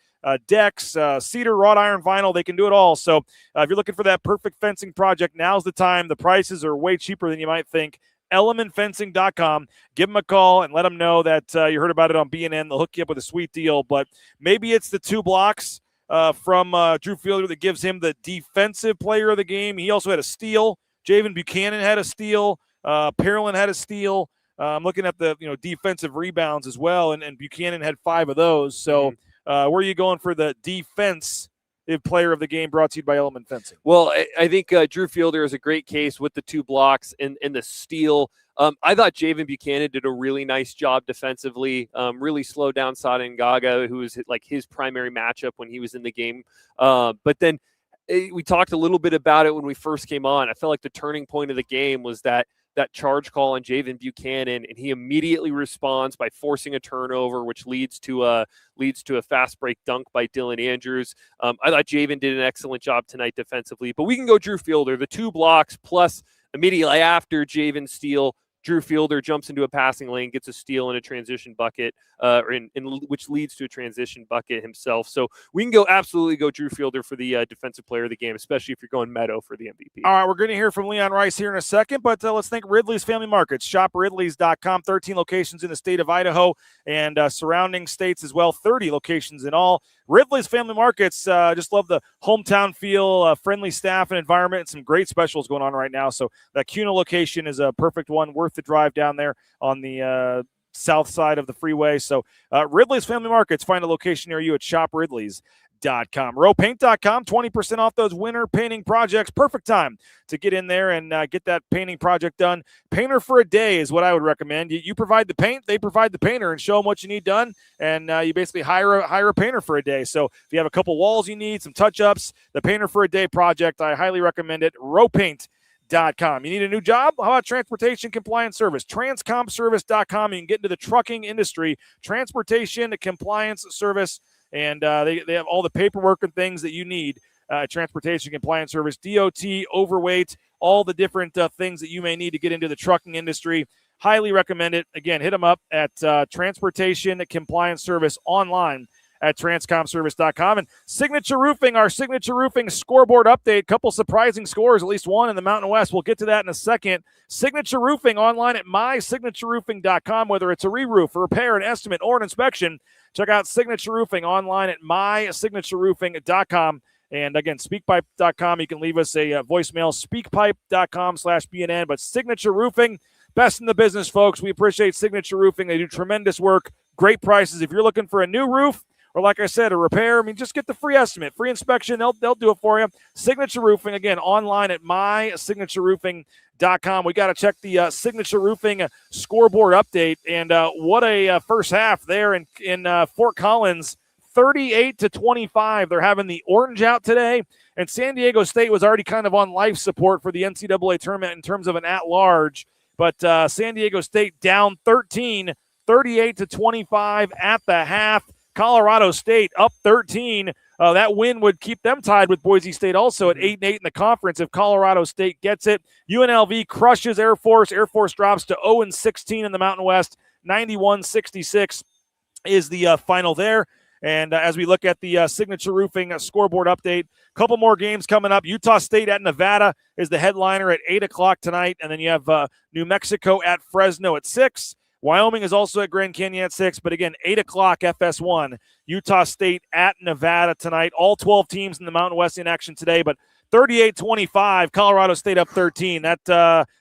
decks, cedar, wrought iron, vinyl, they can do it all. So if you're looking for that perfect fencing project, now's the time. The prices are way cheaper than you might think. elementfencing.com. Give them a call and let them know that you heard about it on BNN. They'll hook you up with a sweet deal, but maybe it's the 2 blocks from Drew Fielder that gives him the defensive player of the game. He also had a steal. Javen Buchanan had a steal. Parolin had a steal. I'm looking at the defensive rebounds as well, and Buchanan had 5 of those. So where are you going for the defensive player of the game, brought to you by Element Fencing? Well, I think Drew Fielder is a great case with the 2 blocks and the steal. I thought Javen Buchanan did a really nice job defensively, really slowed down Sada Ngaga, who was like his primary matchup when he was in the game. But then we talked a little bit about it when we first came on. I felt like the turning point of the game was that charge call on Javen Buchanan, and he immediately responds by forcing a turnover, which leads to a fast break dunk by Dylan Andrews. I thought Javen did an excellent job tonight defensively, but we can go Drew Fielder, the 2 blocks plus immediately after Javen's steal. Drew Fielder jumps into a passing lane, gets a steal and a transition bucket, which leads to a transition bucket himself. So we can absolutely go Drew Fielder for the defensive player of the game, especially if you're going Meadow for the MVP. All right, we're going to hear from Leon Rice here in a second, but let's thank Ridley's Family Markets. Shop Ridley's.com, 13 locations in the state of Idaho and surrounding states as well, 30 locations in all. Ridley's Family Markets, just love the hometown feel, friendly staff and environment, and some great specials going on right now. So that Kuna location is a perfect one, worth the drive down there on the south side of the freeway. So Ridley's Family Markets, find a location near you at shopridleys.com. Rowpaint.com, 20% off those winter painting projects. Perfect time to get in there and get that painting project done. Painter for a day is what I would recommend. You provide the paint, they provide the painter, and show them what you need done. And you basically hire a painter for a day. So if you have a couple walls you need, some touch-ups, the Painter for a Day project, I highly recommend it. Rowpaint.com. You need a new job? How about transportation compliance service? Transcompservice.com. You can get into the trucking industry. Transportation compliance service. And they have all the paperwork and things that you need. Transportation Compliance Service, DOT, overweight, all the different things that you may need to get into the trucking industry. Highly recommend it. Again, hit them up at Transportation Compliance Service online at transcompservice.com. And Signature Roofing, our Signature Roofing scoreboard update. Couple surprising scores, at least one in the Mountain West. We'll get to that in a second. Signature Roofing online at mysignatureroofing.com. Whether it's a re-roof, a repair, an estimate, or an inspection, check out Signature Roofing online at mysignatureroofing.com. And again, speakpipe.com. You can leave us a voicemail, speakpipe.com/BNN. But Signature Roofing, best in the business, folks. We appreciate Signature Roofing. They do tremendous work, great prices. If you're looking for a new roof, or like I said, a repair, just get the free estimate, free inspection. They'll do it for you. Signature Roofing, again, online at mysignatureroofing.com. We got to check the Signature Roofing scoreboard update. And what a first half there in Fort Collins, 38-25. They're having the orange out today. And San Diego State was already kind of on life support for the NCAA tournament in terms of an at-large. But San Diego State down 13, 38-25 at the half. Colorado State up 13, That win would keep them tied with Boise State also at 8-8 in the conference if Colorado State gets it. UNLV crushes Air Force. Air Force drops to 0-16 in the Mountain West. 91-66 is the final there. And as we look at the Signature Roofing scoreboard update, a couple more games coming up. Utah State at Nevada is the headliner at 8 o'clock tonight. And then you have New Mexico at Fresno at 6. Wyoming is also at Grand Canyon at 6. But again, 8 o'clock FS1. Utah State at Nevada tonight. All 12 teams in the Mountain West in action today. But 38-25, Colorado State up 13. I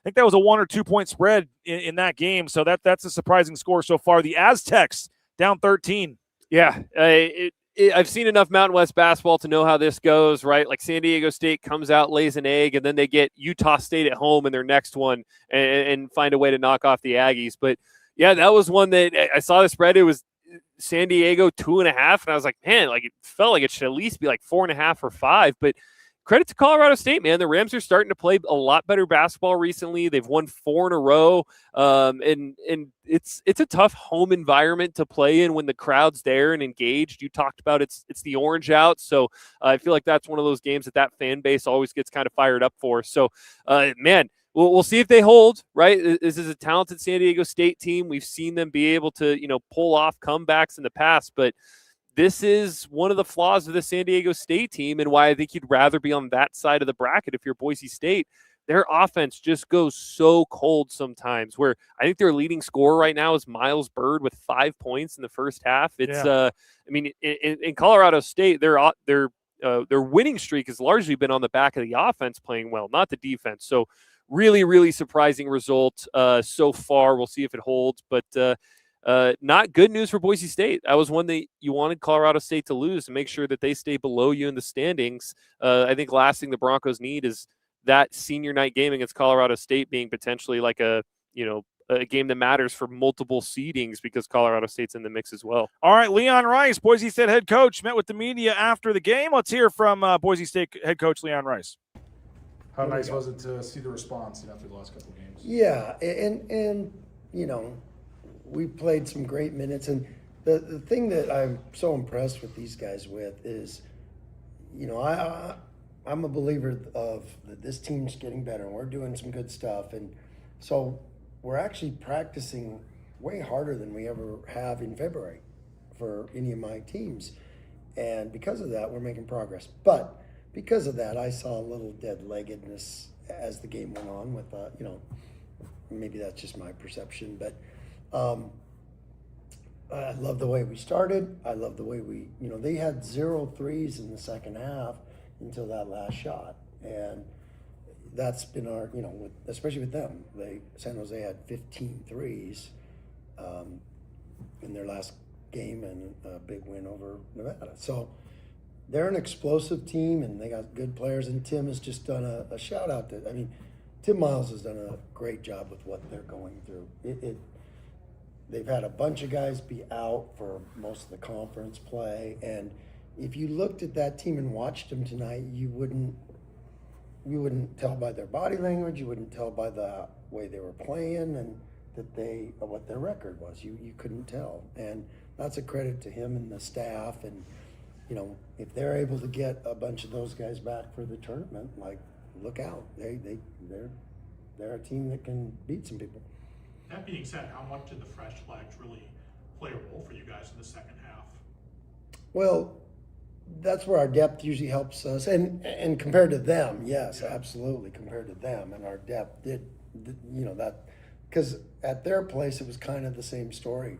think that was a 1 or 2 point spread in that game. So that's a surprising score so far. The Aztecs down 13. Yeah, I've seen enough Mountain West basketball to know how this goes, right? Like San Diego State comes out, lays an egg, and then they get Utah State at home in their next one and find a way to knock off the Aggies. But, yeah, that was one that I saw the spread. It was San Diego 2.5, and I was like, man, like it felt like it should at least be like 4.5 or 5. But credit to Colorado State, man. The Rams are starting to play a lot better basketball recently. They've won 4 in a row, and it's a tough home environment to play in when the crowd's there and engaged. You talked about it's the orange out, so I feel like that's one of those games that fan base always gets kind of fired up for. So, man, we'll see if they hold, right? This is a talented San Diego State team. We've seen them be able to, pull off comebacks in the past, but this is one of the flaws of the San Diego State team and why I think you'd rather be on that side of the bracket if you're Boise State. Their offense just goes so cold sometimes, where I think their leading scorer right now is Miles Bird with 5 points in the first half. It's in Colorado State, their winning streak has largely been on the back of the offense playing well, not the defense. So really, really surprising result so far. We'll see if it holds, but not good news for Boise State. That was one that you wanted Colorado State to lose to make sure that they stay below you in the standings. I think last thing the Broncos need is that senior night game against Colorado State being potentially like a game that matters for multiple seedings because Colorado State's in the mix as well. All right, Leon Rice, Boise State head coach, met with the media after the game. Let's hear from Boise State head coach Leon Rice. How nice was it to see the response after the last couple of games? Yeah, and we played some great minutes, and the thing that I'm so impressed with these guys with is, I'm a believer of that this team's getting better, and we're doing some good stuff, and so we're actually practicing way harder than we ever have in February for any of my teams, and because of that, we're making progress. But because of that, I saw a little dead-leggedness as the game went on with, maybe that's just my perception, but I love the way we started. I love the way they had 0 threes in the second half until that last shot. And that's been our, especially with them. San Jose had 15 threes in their last game and a big win over Nevada. So they're an explosive team and they got good players. And Tim has just done a shout out to, Tim Miles has done a great job with what they're going through. They've had a bunch of guys be out for most of the conference play, and if you looked at that team and watched them tonight, you wouldn't tell by their body language, you wouldn't tell by the way they were playing, and what their record was. You couldn't tell, and that's a credit to him and the staff. And if they're able to get a bunch of those guys back for the tournament, look out, they're a team that can beat some people. That being said, how much did the fresh flags really play a role for you guys in the second half? Well, that's where our depth usually helps us, and compared to them, yes, absolutely, compared to them, and our depth did that, because at their place it was kind of the same story,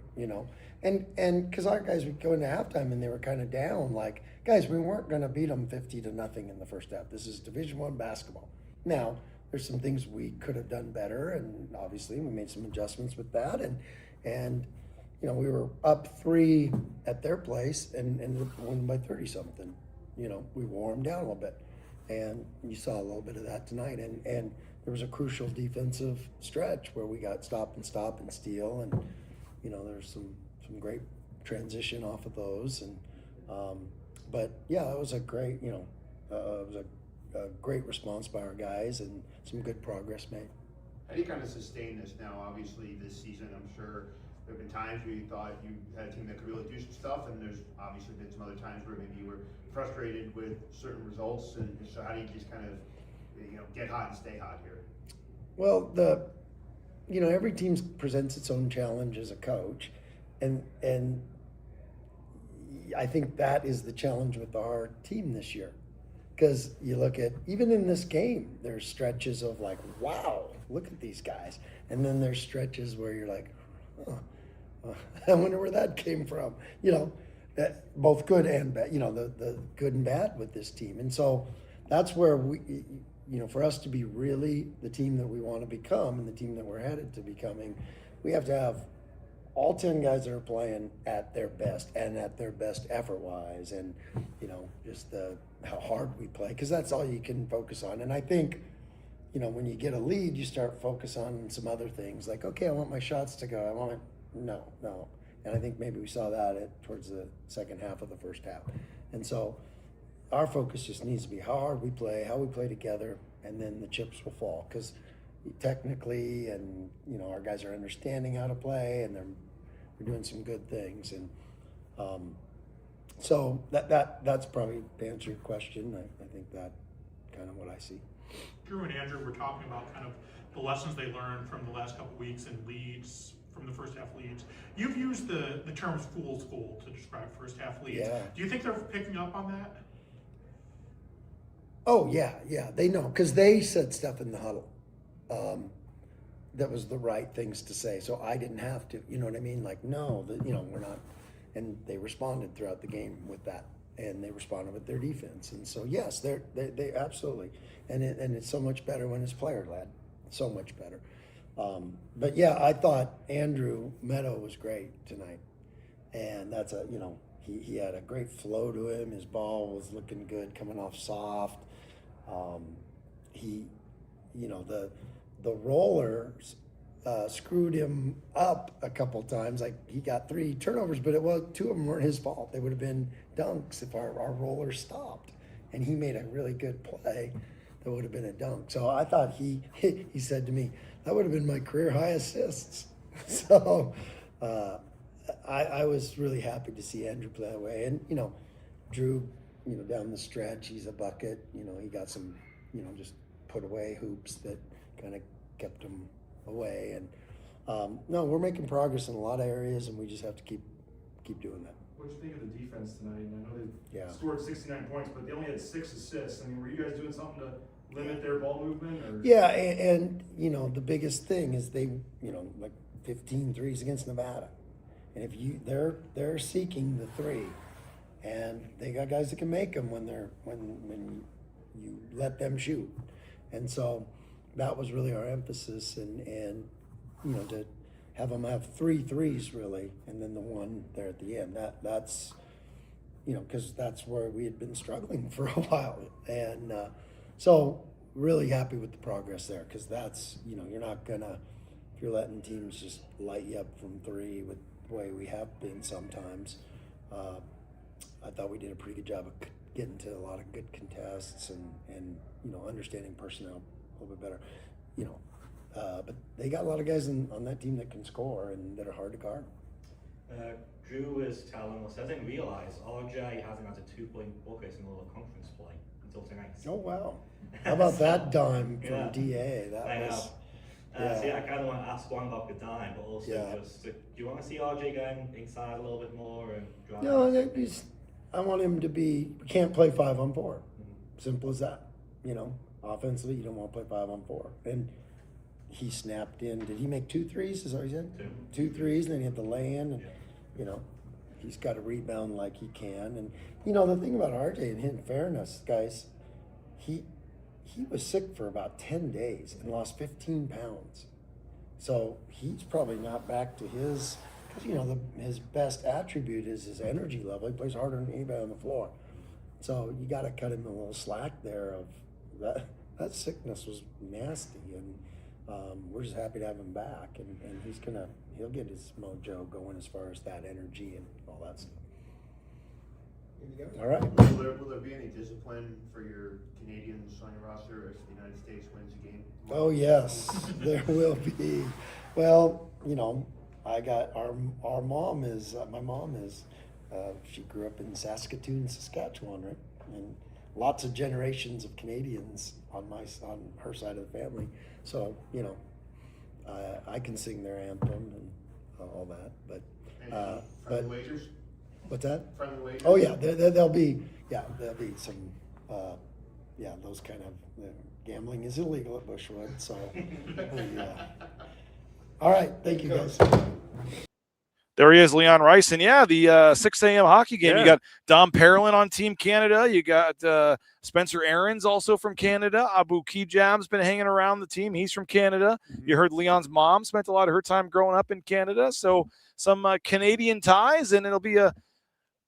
and because our guys would go into halftime and they were kind of down, guys, we weren't going to beat them 50-0 in the first half. This is Division I basketball. Now, there's some things we could have done better, and obviously we made some adjustments with that, and we were up 3 at their place and ended up winning by 30-something. We wore them down a little bit, and you saw a little bit of that tonight, and there was a crucial defensive stretch where we got stop and steal, and there's some great transition off of those, and but yeah, it was a great a great response by our guys and some good progress made. How do you kind of sustain this now? Obviously, this season, I'm sure there have been times where you thought you had a team that could really do some stuff, and there's obviously been some other times where maybe you were frustrated with certain results, and so how do you just kind of, get hot and stay hot here? Well, every team presents its own challenge as a coach, and I think that is the challenge with our team this year. Because you look at, even in this game, there's stretches of like, wow, look at these guys. And then there's stretches where you're like, I wonder where that came from. Both good and bad, the good and bad with this team. And so that's where for us to be really the team that we want to become and the team that we're headed to becoming, we have to have all 10 guys that are playing at their best and at their best effort-wise, and just how hard we play, because that's all you can focus on. And I think when you get a lead, you start focus on some other things like, okay, I want my shots to go. No. And I think maybe we saw that towards the second half of the first half. And so our focus just needs to be how hard we play, how we play together, and then the chips will fall, because technically, and our guys are understanding how to play, and we're doing some good things, and so that's probably to answer your question. I think that kind of what I see. Drew and Andrew were talking about kind of the lessons they learned from the last couple weeks and leads from the first half leads. You've used the terms fool's gold to describe first half leads. Yeah. Do you think they're picking up on that? Oh yeah, they know, because they said stuff in the huddle that was the right things to say, so I didn't have to. You know what I mean? Like, no, we're not. And they responded throughout the game with that, and they responded with their defense. And so yes, they absolutely, and it's so much better when it's player led, so much better. But yeah, I thought Andrew Meadow was great tonight, and that's he had a great flow to him. His ball was looking good, coming off soft. The rollers screwed him up a couple times. Like, he got 3 turnovers, but two of them weren't his fault. They would have been dunks if our roller stopped, and he made a really good play that would have been a dunk. So I thought he said to me, that would have been my career high assists. So I was really happy to see Andrew play that way. And Drew, down the stretch, he's a bucket. He got some just put away hoops that kind of kept him away. And no, we're making progress in a lot of areas, and we just have to keep doing that. What did you think of the defense tonight? And I know they scored 69 points, but they only had 6 assists. I mean, were you guys doing something to limit their ball movement? Or? Yeah, and the biggest thing is they, like 15 threes against Nevada. And if they're seeking the 3, and they got guys that can make them when you let them shoot. And so that was really our emphasis, and to have them have 3 threes really, and then the one there at the end. That's because that's where we had been struggling for a while, and so really happy with the progress there, because that's you're not gonna, if you're letting teams just light you up from 3 with the way we have been sometimes. I thought we did a pretty good job of getting to a lot of good contests and understanding personnel a little bit better. But they got a lot of guys on that team that can score and that are hard to guard. Drew was telling us, I didn't realise RJ hasn't had a 2-point bucket in all the conference play until tonight. Oh wow! How about that dime from DA? That was. So I kind of want to ask one about the dime, but also just, do you want to see RJ going inside a little bit more and drive? No, I want him to be. We can't play 5-on-4. Simple as that. Offensively, you don't want to play 5-on-4. And he snapped in. Did he make 2 threes? Is that what he said? 2 threes, and then he had the lay-in. And, he's got to rebound like he can. And, the thing about RJ, and in fairness, guys, he was sick for about 10 days and lost 15 pounds. So he's probably not back to his, because, his best attribute is his energy level. He plays harder than anybody on the floor. So you got to cut him a little slack there. Of that sickness was nasty, and we're just happy to have him back. And he'll get his mojo going as far as that energy and all that stuff. All right. Will there be any discipline for your Canadians on your roster if the United States wins a game? Oh yes, there will be. Well, I got our mom is my mom is she grew up in Saskatoon, Saskatchewan, right? And lots of generations of Canadians on her side of the family. So I can sing their anthem and all that. But friendly wagers? What's that? Friendly wagers? Oh yeah, there'll be some those kind of gambling is illegal at Bushwood. So all right, thank you guys. There he is, Leon Rice. And yeah, the 6 a.m. hockey game. Yeah. You got Dom Perlin on Team Canada. You got Spencer Aarons also from Canada. Abu Kijam's been hanging around the team. He's from Canada. You heard Leon's mom spent a lot of her time growing up in Canada. So some Canadian ties, and it'll be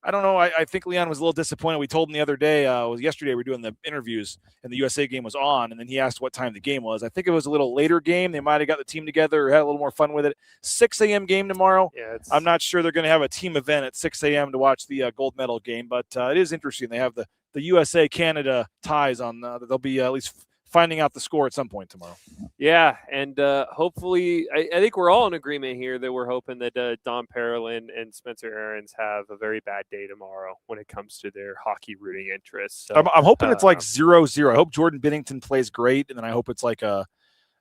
I don't know. I think Leon was a little disappointed. We told him the other day, yesterday, we were doing the interviews, and the USA game was on, and then he asked what time the game was. I think it was a little later game. They might have got the team together or had a little more fun with it. 6 a.m. game tomorrow. Yeah, I'm not sure they're going to have a team event at 6 a.m. to watch the gold medal game, but it is interesting. They have the USA-Canada ties on. They'll be at least finding out the score at some point tomorrow. Yeah, and hopefully, I think we're all in agreement here that we're hoping that Dom Perlin and Spencer Aarons have a very bad day tomorrow when it comes to their hockey rooting interests. So, I'm hoping it's like 0-0. I hope Jordan Binnington plays great, and then I hope it's like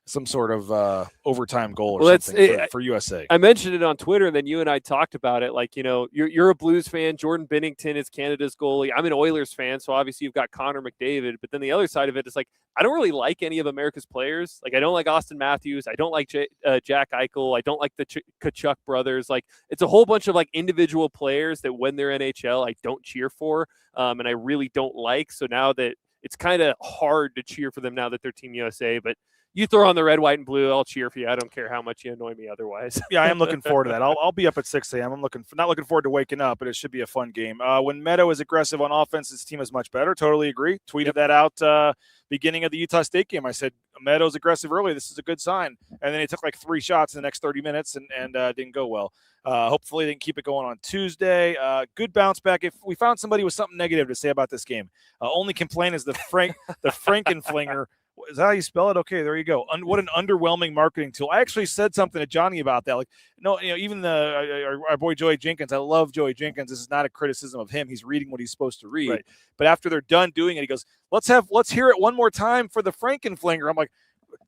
some sort of overtime goal or something for USA. I mentioned it on Twitter, and then you and I talked about it. Like, you're a Blues fan. Jordan Binnington is Canada's goalie. I'm an Oilers fan, so obviously you've got Connor McDavid. But then the other side of it is like, I don't really like any of America's players. Like, I don't like Austin Matthews. I don't like Jack Eichel. I don't like the Tkachuk brothers. Like, it's a whole bunch of like individual players that when they're NHL, I don't cheer for, and I really don't like. So now that it's kind of hard to cheer for them now that they're Team USA, but you throw on the red, white, and blue, I'll cheer for you. I don't care how much you annoy me otherwise. Yeah, I am looking forward to that. I'll be up at 6 a.m. I'm not looking forward to waking up, but it should be a fun game. When Meadow is aggressive on offense, his team is much better. Totally agree. Tweeted that out beginning of the Utah State game. I said, Meadow's aggressive early. This is a good sign. And then he took like 3 shots in the next 30 minutes and didn't go well. Hopefully they can keep it going on Tuesday. Good bounce back. If we found somebody with something negative to say about this game, only complaint is the Frankenflinger. Is that how you spell it? Okay, there you go. What an underwhelming marketing tool. I actually said something to Johnny about that. Like, no, even our boy Joey Jenkins. I love Joey Jenkins. This is not a criticism of him. He's reading what he's supposed to read. Right. But after they're done doing it, he goes, "Let's hear it one more time for the Frankenflinger." I'm like,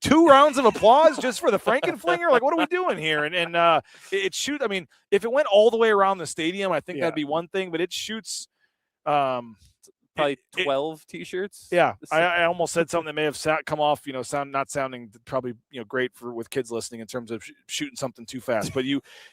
2 rounds of applause just for the Frankenflinger? Like, what are we doing here? And it shoots. I mean, if it went all the way around the stadium, I think that'd be one thing. But it shoots. Probably 12 T-shirts. Yeah, I almost said something that may have come off, not sounding probably great with kids listening in terms of shooting something too fast. But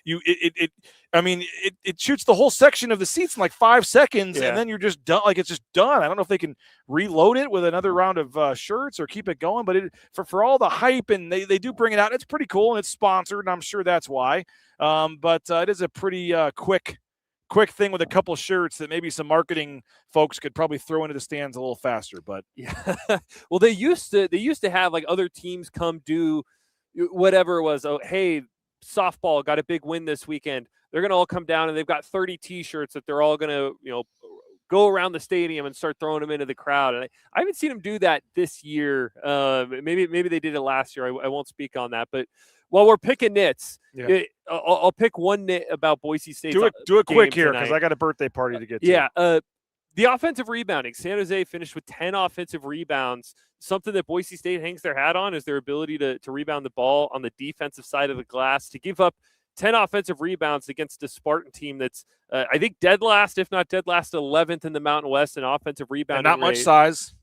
it shoots the whole section of the seats in like 5 seconds, and then you're just done. Like, it's just done. I don't know if they can reload it with another round of shirts or keep it going. But for all the hype, and they do bring it out. It's pretty cool, and it's sponsored, and I'm sure that's why. But it is a pretty quick thing with a couple shirts that maybe some marketing folks could probably throw into the stands a little faster. But yeah, well, they used to have like other teams come do whatever it was. Oh, hey, softball got a big win this weekend. They're gonna all come down and they've got 30 T-shirts that they're all gonna go around the stadium and start throwing them into the crowd. And I haven't seen them do that this year. Maybe they did it last year. I won't speak on that, but. While we're picking nits, I'll pick one nit about Boise State. Do it quick here because I got a birthday party to get to. Yeah, the offensive rebounding. San Jose finished with 10 offensive rebounds. Something that Boise State hangs their hat on is their ability to rebound the ball on the defensive side of the glass. To give up 10 offensive rebounds against a Spartan team that's, I think, dead last, if not dead last, 11th in the Mountain West in offensive rebounding. And not much size.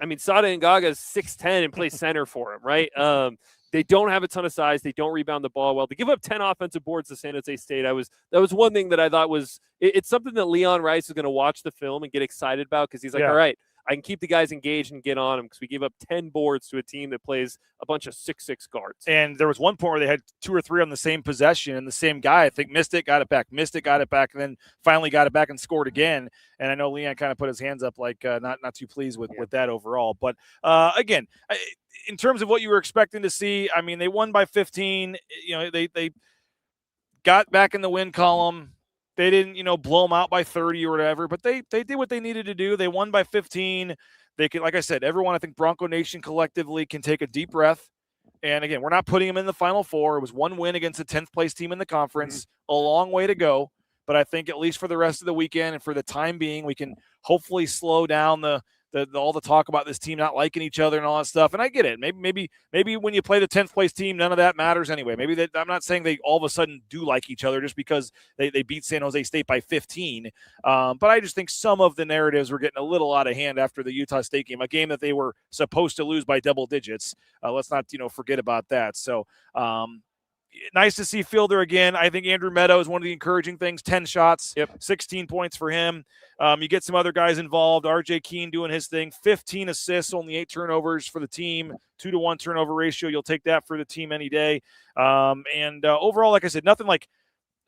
I mean, Sada Ngaga is 6'10" and plays center for him, right? They don't have a ton of size. They don't rebound the ball well. They give up 10 offensive boards to San Jose State. That was one thing that I thought was it's something that Leon Rice is going to watch the film and get excited about because he's like, all right, I can keep the guys engaged and get on them because we gave up 10 boards to a team that plays a bunch of 6'6" guards. And there was one point where they had 2 or 3 on the same possession, and the same guy, I think, missed it, got it back, and then finally got it back and scored again. And I know Leon kind of put his hands up like not too pleased with that overall. But, again, in terms of what you were expecting to see, I mean, they won by 15. They got back in the win column. They didn't, blow them out by 30 or whatever, but they did what they needed to do. They won by 15. They can, like I said, everyone, I think Bronco Nation collectively can take a deep breath. And again, we're not putting them in the Final Four. It was one win against the 10th place team in the conference. A long way to go. But I think at least for the rest of the weekend and for the time being, we can hopefully slow down all the talk about this team not liking each other and all that stuff. And I get it. Maybe when you play the 10th place team, none of that matters anyway. I'm not saying they all of a sudden do like each other just because they beat San Jose State by 15. But I just think some of the narratives were getting a little out of hand after the Utah State game, a game that they were supposed to lose by double digits. Let's not, forget about that. So, nice to see Fielder again. I think Andrew Meadow is one of the encouraging things. 10 shots, 16 points for him. You get some other guys involved. RJ Keene doing his thing. 15 assists, only 8 turnovers for the team. 2-to-1 turnover ratio. You'll take that for the team any day. Overall, like I said, nothing like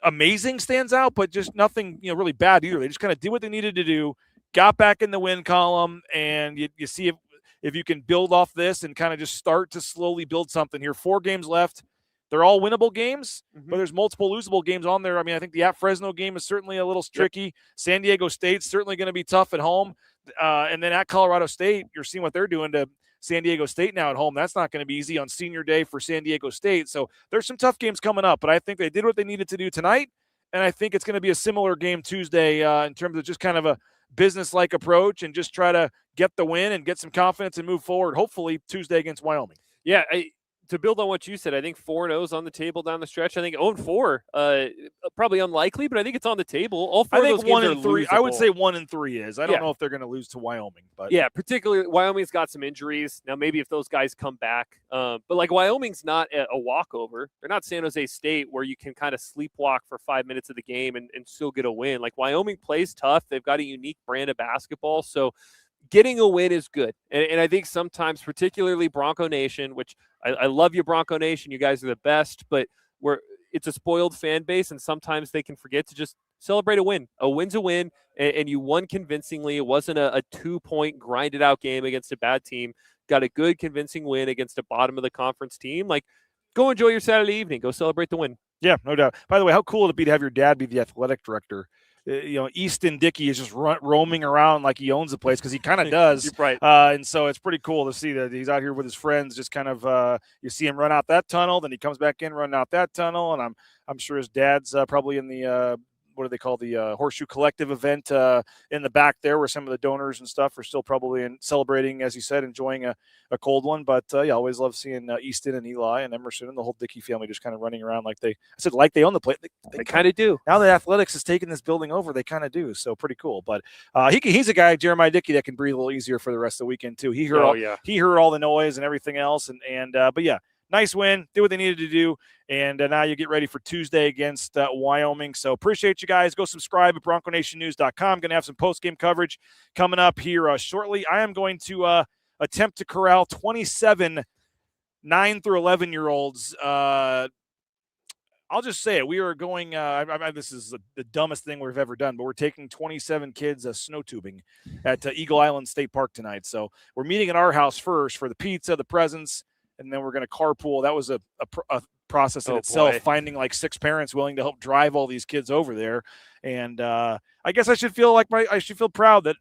amazing stands out, but just nothing really bad either. They just kind of did what they needed to do, got back in the win column, and you see if you can build off this and kind of just start to slowly build something here. 4 games left. They're all winnable games, but there's multiple losable games on there. I mean, I think the at Fresno game is certainly a little tricky. San Diego State's certainly going to be tough at home. And then at Colorado State, you're seeing what they're doing to San Diego State now at home. That's not going to be easy on senior day for San Diego State. So there's some tough games coming up, but I think they did what they needed to do tonight. And I think it's going to be a similar game Tuesday in terms of just kind of a business-like approach and just try to get the win and get some confidence and move forward, hopefully Tuesday against Wyoming. Yeah, to build on what you said, I think 4-0 is on the table down the stretch. I think 0-4, probably unlikely, but I think it's on the table. All 4 of those games are losable. I would say 1-3 is. I don't know if they're going to lose to Wyoming, but yeah, particularly Wyoming's got some injuries now. Maybe if those guys come back, but like Wyoming's not a walkover. They're not San Jose State where you can kind of sleepwalk for 5 minutes of the game and still get a win. Like Wyoming plays tough. They've got a unique brand of basketball, so getting a win is good. And I think sometimes, particularly Bronco Nation, which I love you, Bronco Nation. You guys are the best, but it's a spoiled fan base, and sometimes they can forget to just celebrate a win. A win's a win, and you won convincingly. It wasn't a 2-point grinded-out game against a bad team. Got a good, convincing win against a bottom-of-the-conference team. Like, go enjoy your Saturday evening. Go celebrate the win. Yeah, no doubt. By the way, how cool would it be to have your dad be the athletic director? Easton Dickey is just roaming around like he owns the place because he kind of does. You're right. And so it's pretty cool to see that he's out here with his friends. Just kind of you see him run out that tunnel, then he comes back in, run out that tunnel, and I'm sure his dad's probably in the what do they call the Horseshoe Collective event in the back there, where some of the donors and stuff are still probably celebrating, as you said, enjoying a cold one. But I always love seeing Easton and Eli and Emerson and the whole Dickey family just kind of running around like they own the place. They kind of do. Now that athletics has taken this building over, they kind of do. So pretty cool. But he's a guy, Jeremiah Dickey, that can breathe a little easier for the rest of the weekend too. He heard all the noise and everything else, but yeah. Nice win, did what they needed to do, and now you get ready for Tuesday against Wyoming. So appreciate you guys. Go subscribe at BroncoNationNews.com. Going to have some post-game coverage coming up here shortly. I am going to attempt to corral 27 9 through 11-year-olds. I'll just say it. We are going this is the dumbest thing we've ever done, but we're taking 27 kids snow tubing at Eagle Island State Park tonight. So we're meeting at our house first for the pizza, the presents, and then we're going to carpool. That was a process in itself, finding like 6 parents willing to help drive all these kids over there. And I guess I should feel proud that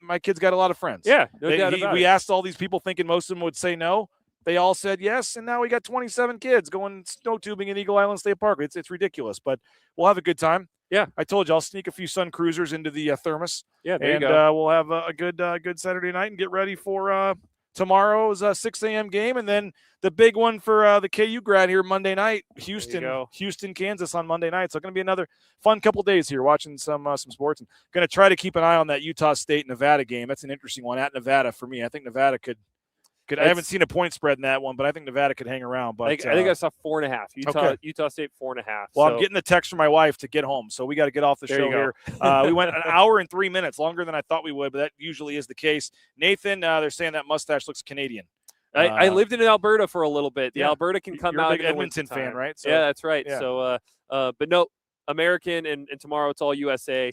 my kids got a lot of friends. Yeah, no doubt about it. We asked all these people thinking most of them would say no. They all said yes, and now we got 27 kids going snow tubing in Eagle Island State Park. It's ridiculous, but we'll have a good time. Yeah, I told you I'll sneak a few Sun Cruisers into the thermos. Yeah, there you go. We'll have a good Saturday night and get ready for tomorrow's 6 a.m. game, and then the big one for the KU grad here Monday night, Houston, Kansas on Monday night. So it's going to be another fun couple days here watching some sports. And going to try to keep an eye on that Utah State Nevada game. That's an interesting one at Nevada for me. I think Nevada could. I haven't seen a point spread in that one, but I think Nevada could hang around. But I think I saw 4.5. Utah State 4.5. Well, I'm getting the text from my wife to get home, so we got to get off the show here. We went an hour and 3 minutes, longer than I thought we would, but that usually is the case. Nathan, they're saying that mustache looks Canadian. I lived in Alberta for a little bit. The Alberta can come out. You're a big Edmonton fan, right? So, yeah, that's right. Yeah. So, but no, American, and tomorrow it's all USA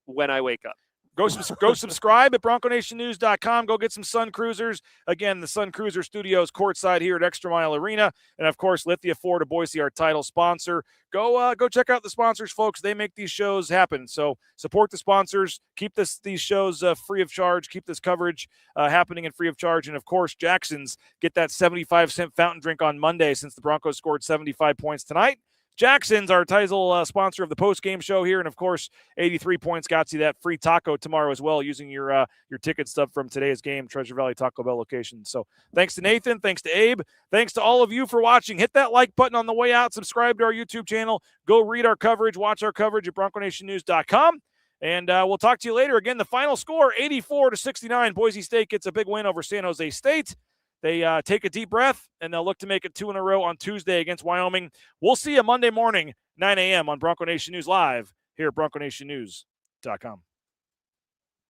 when I wake up. Go subscribe at BroncoNationNews.com. Go get some Sun Cruisers. Again, the Sun Cruiser Studios courtside here at ExtraMile Arena. And, of course, Lithia Ford of Boise, our title sponsor. Go check out the sponsors, folks. They make these shows happen. So support the sponsors. Keep these shows free of charge. Keep this coverage happening and free of charge. And, of course, Jacksons get that 75-cent fountain drink on Monday since the Broncos scored 75 points tonight. Jacksons, our title sponsor of the post-game show here, and, of course, 83 points got you that free taco tomorrow as well using your ticket stub from today's game, Treasure Valley Taco Bell location. So thanks to Nathan. Thanks to Abe. Thanks to all of you for watching. Hit that like button on the way out. Subscribe to our YouTube channel. Go read our coverage. Watch our coverage at BroncoNationNews.com. And we'll talk to you later. Again, the final score, 84-69. Boise State gets a big win over San Jose State. They take a deep breath, and they'll look to make it 2 in a row on Tuesday against Wyoming. We'll see you Monday morning, 9 a.m. on Bronco Nation News Live here at BroncoNationNews.com.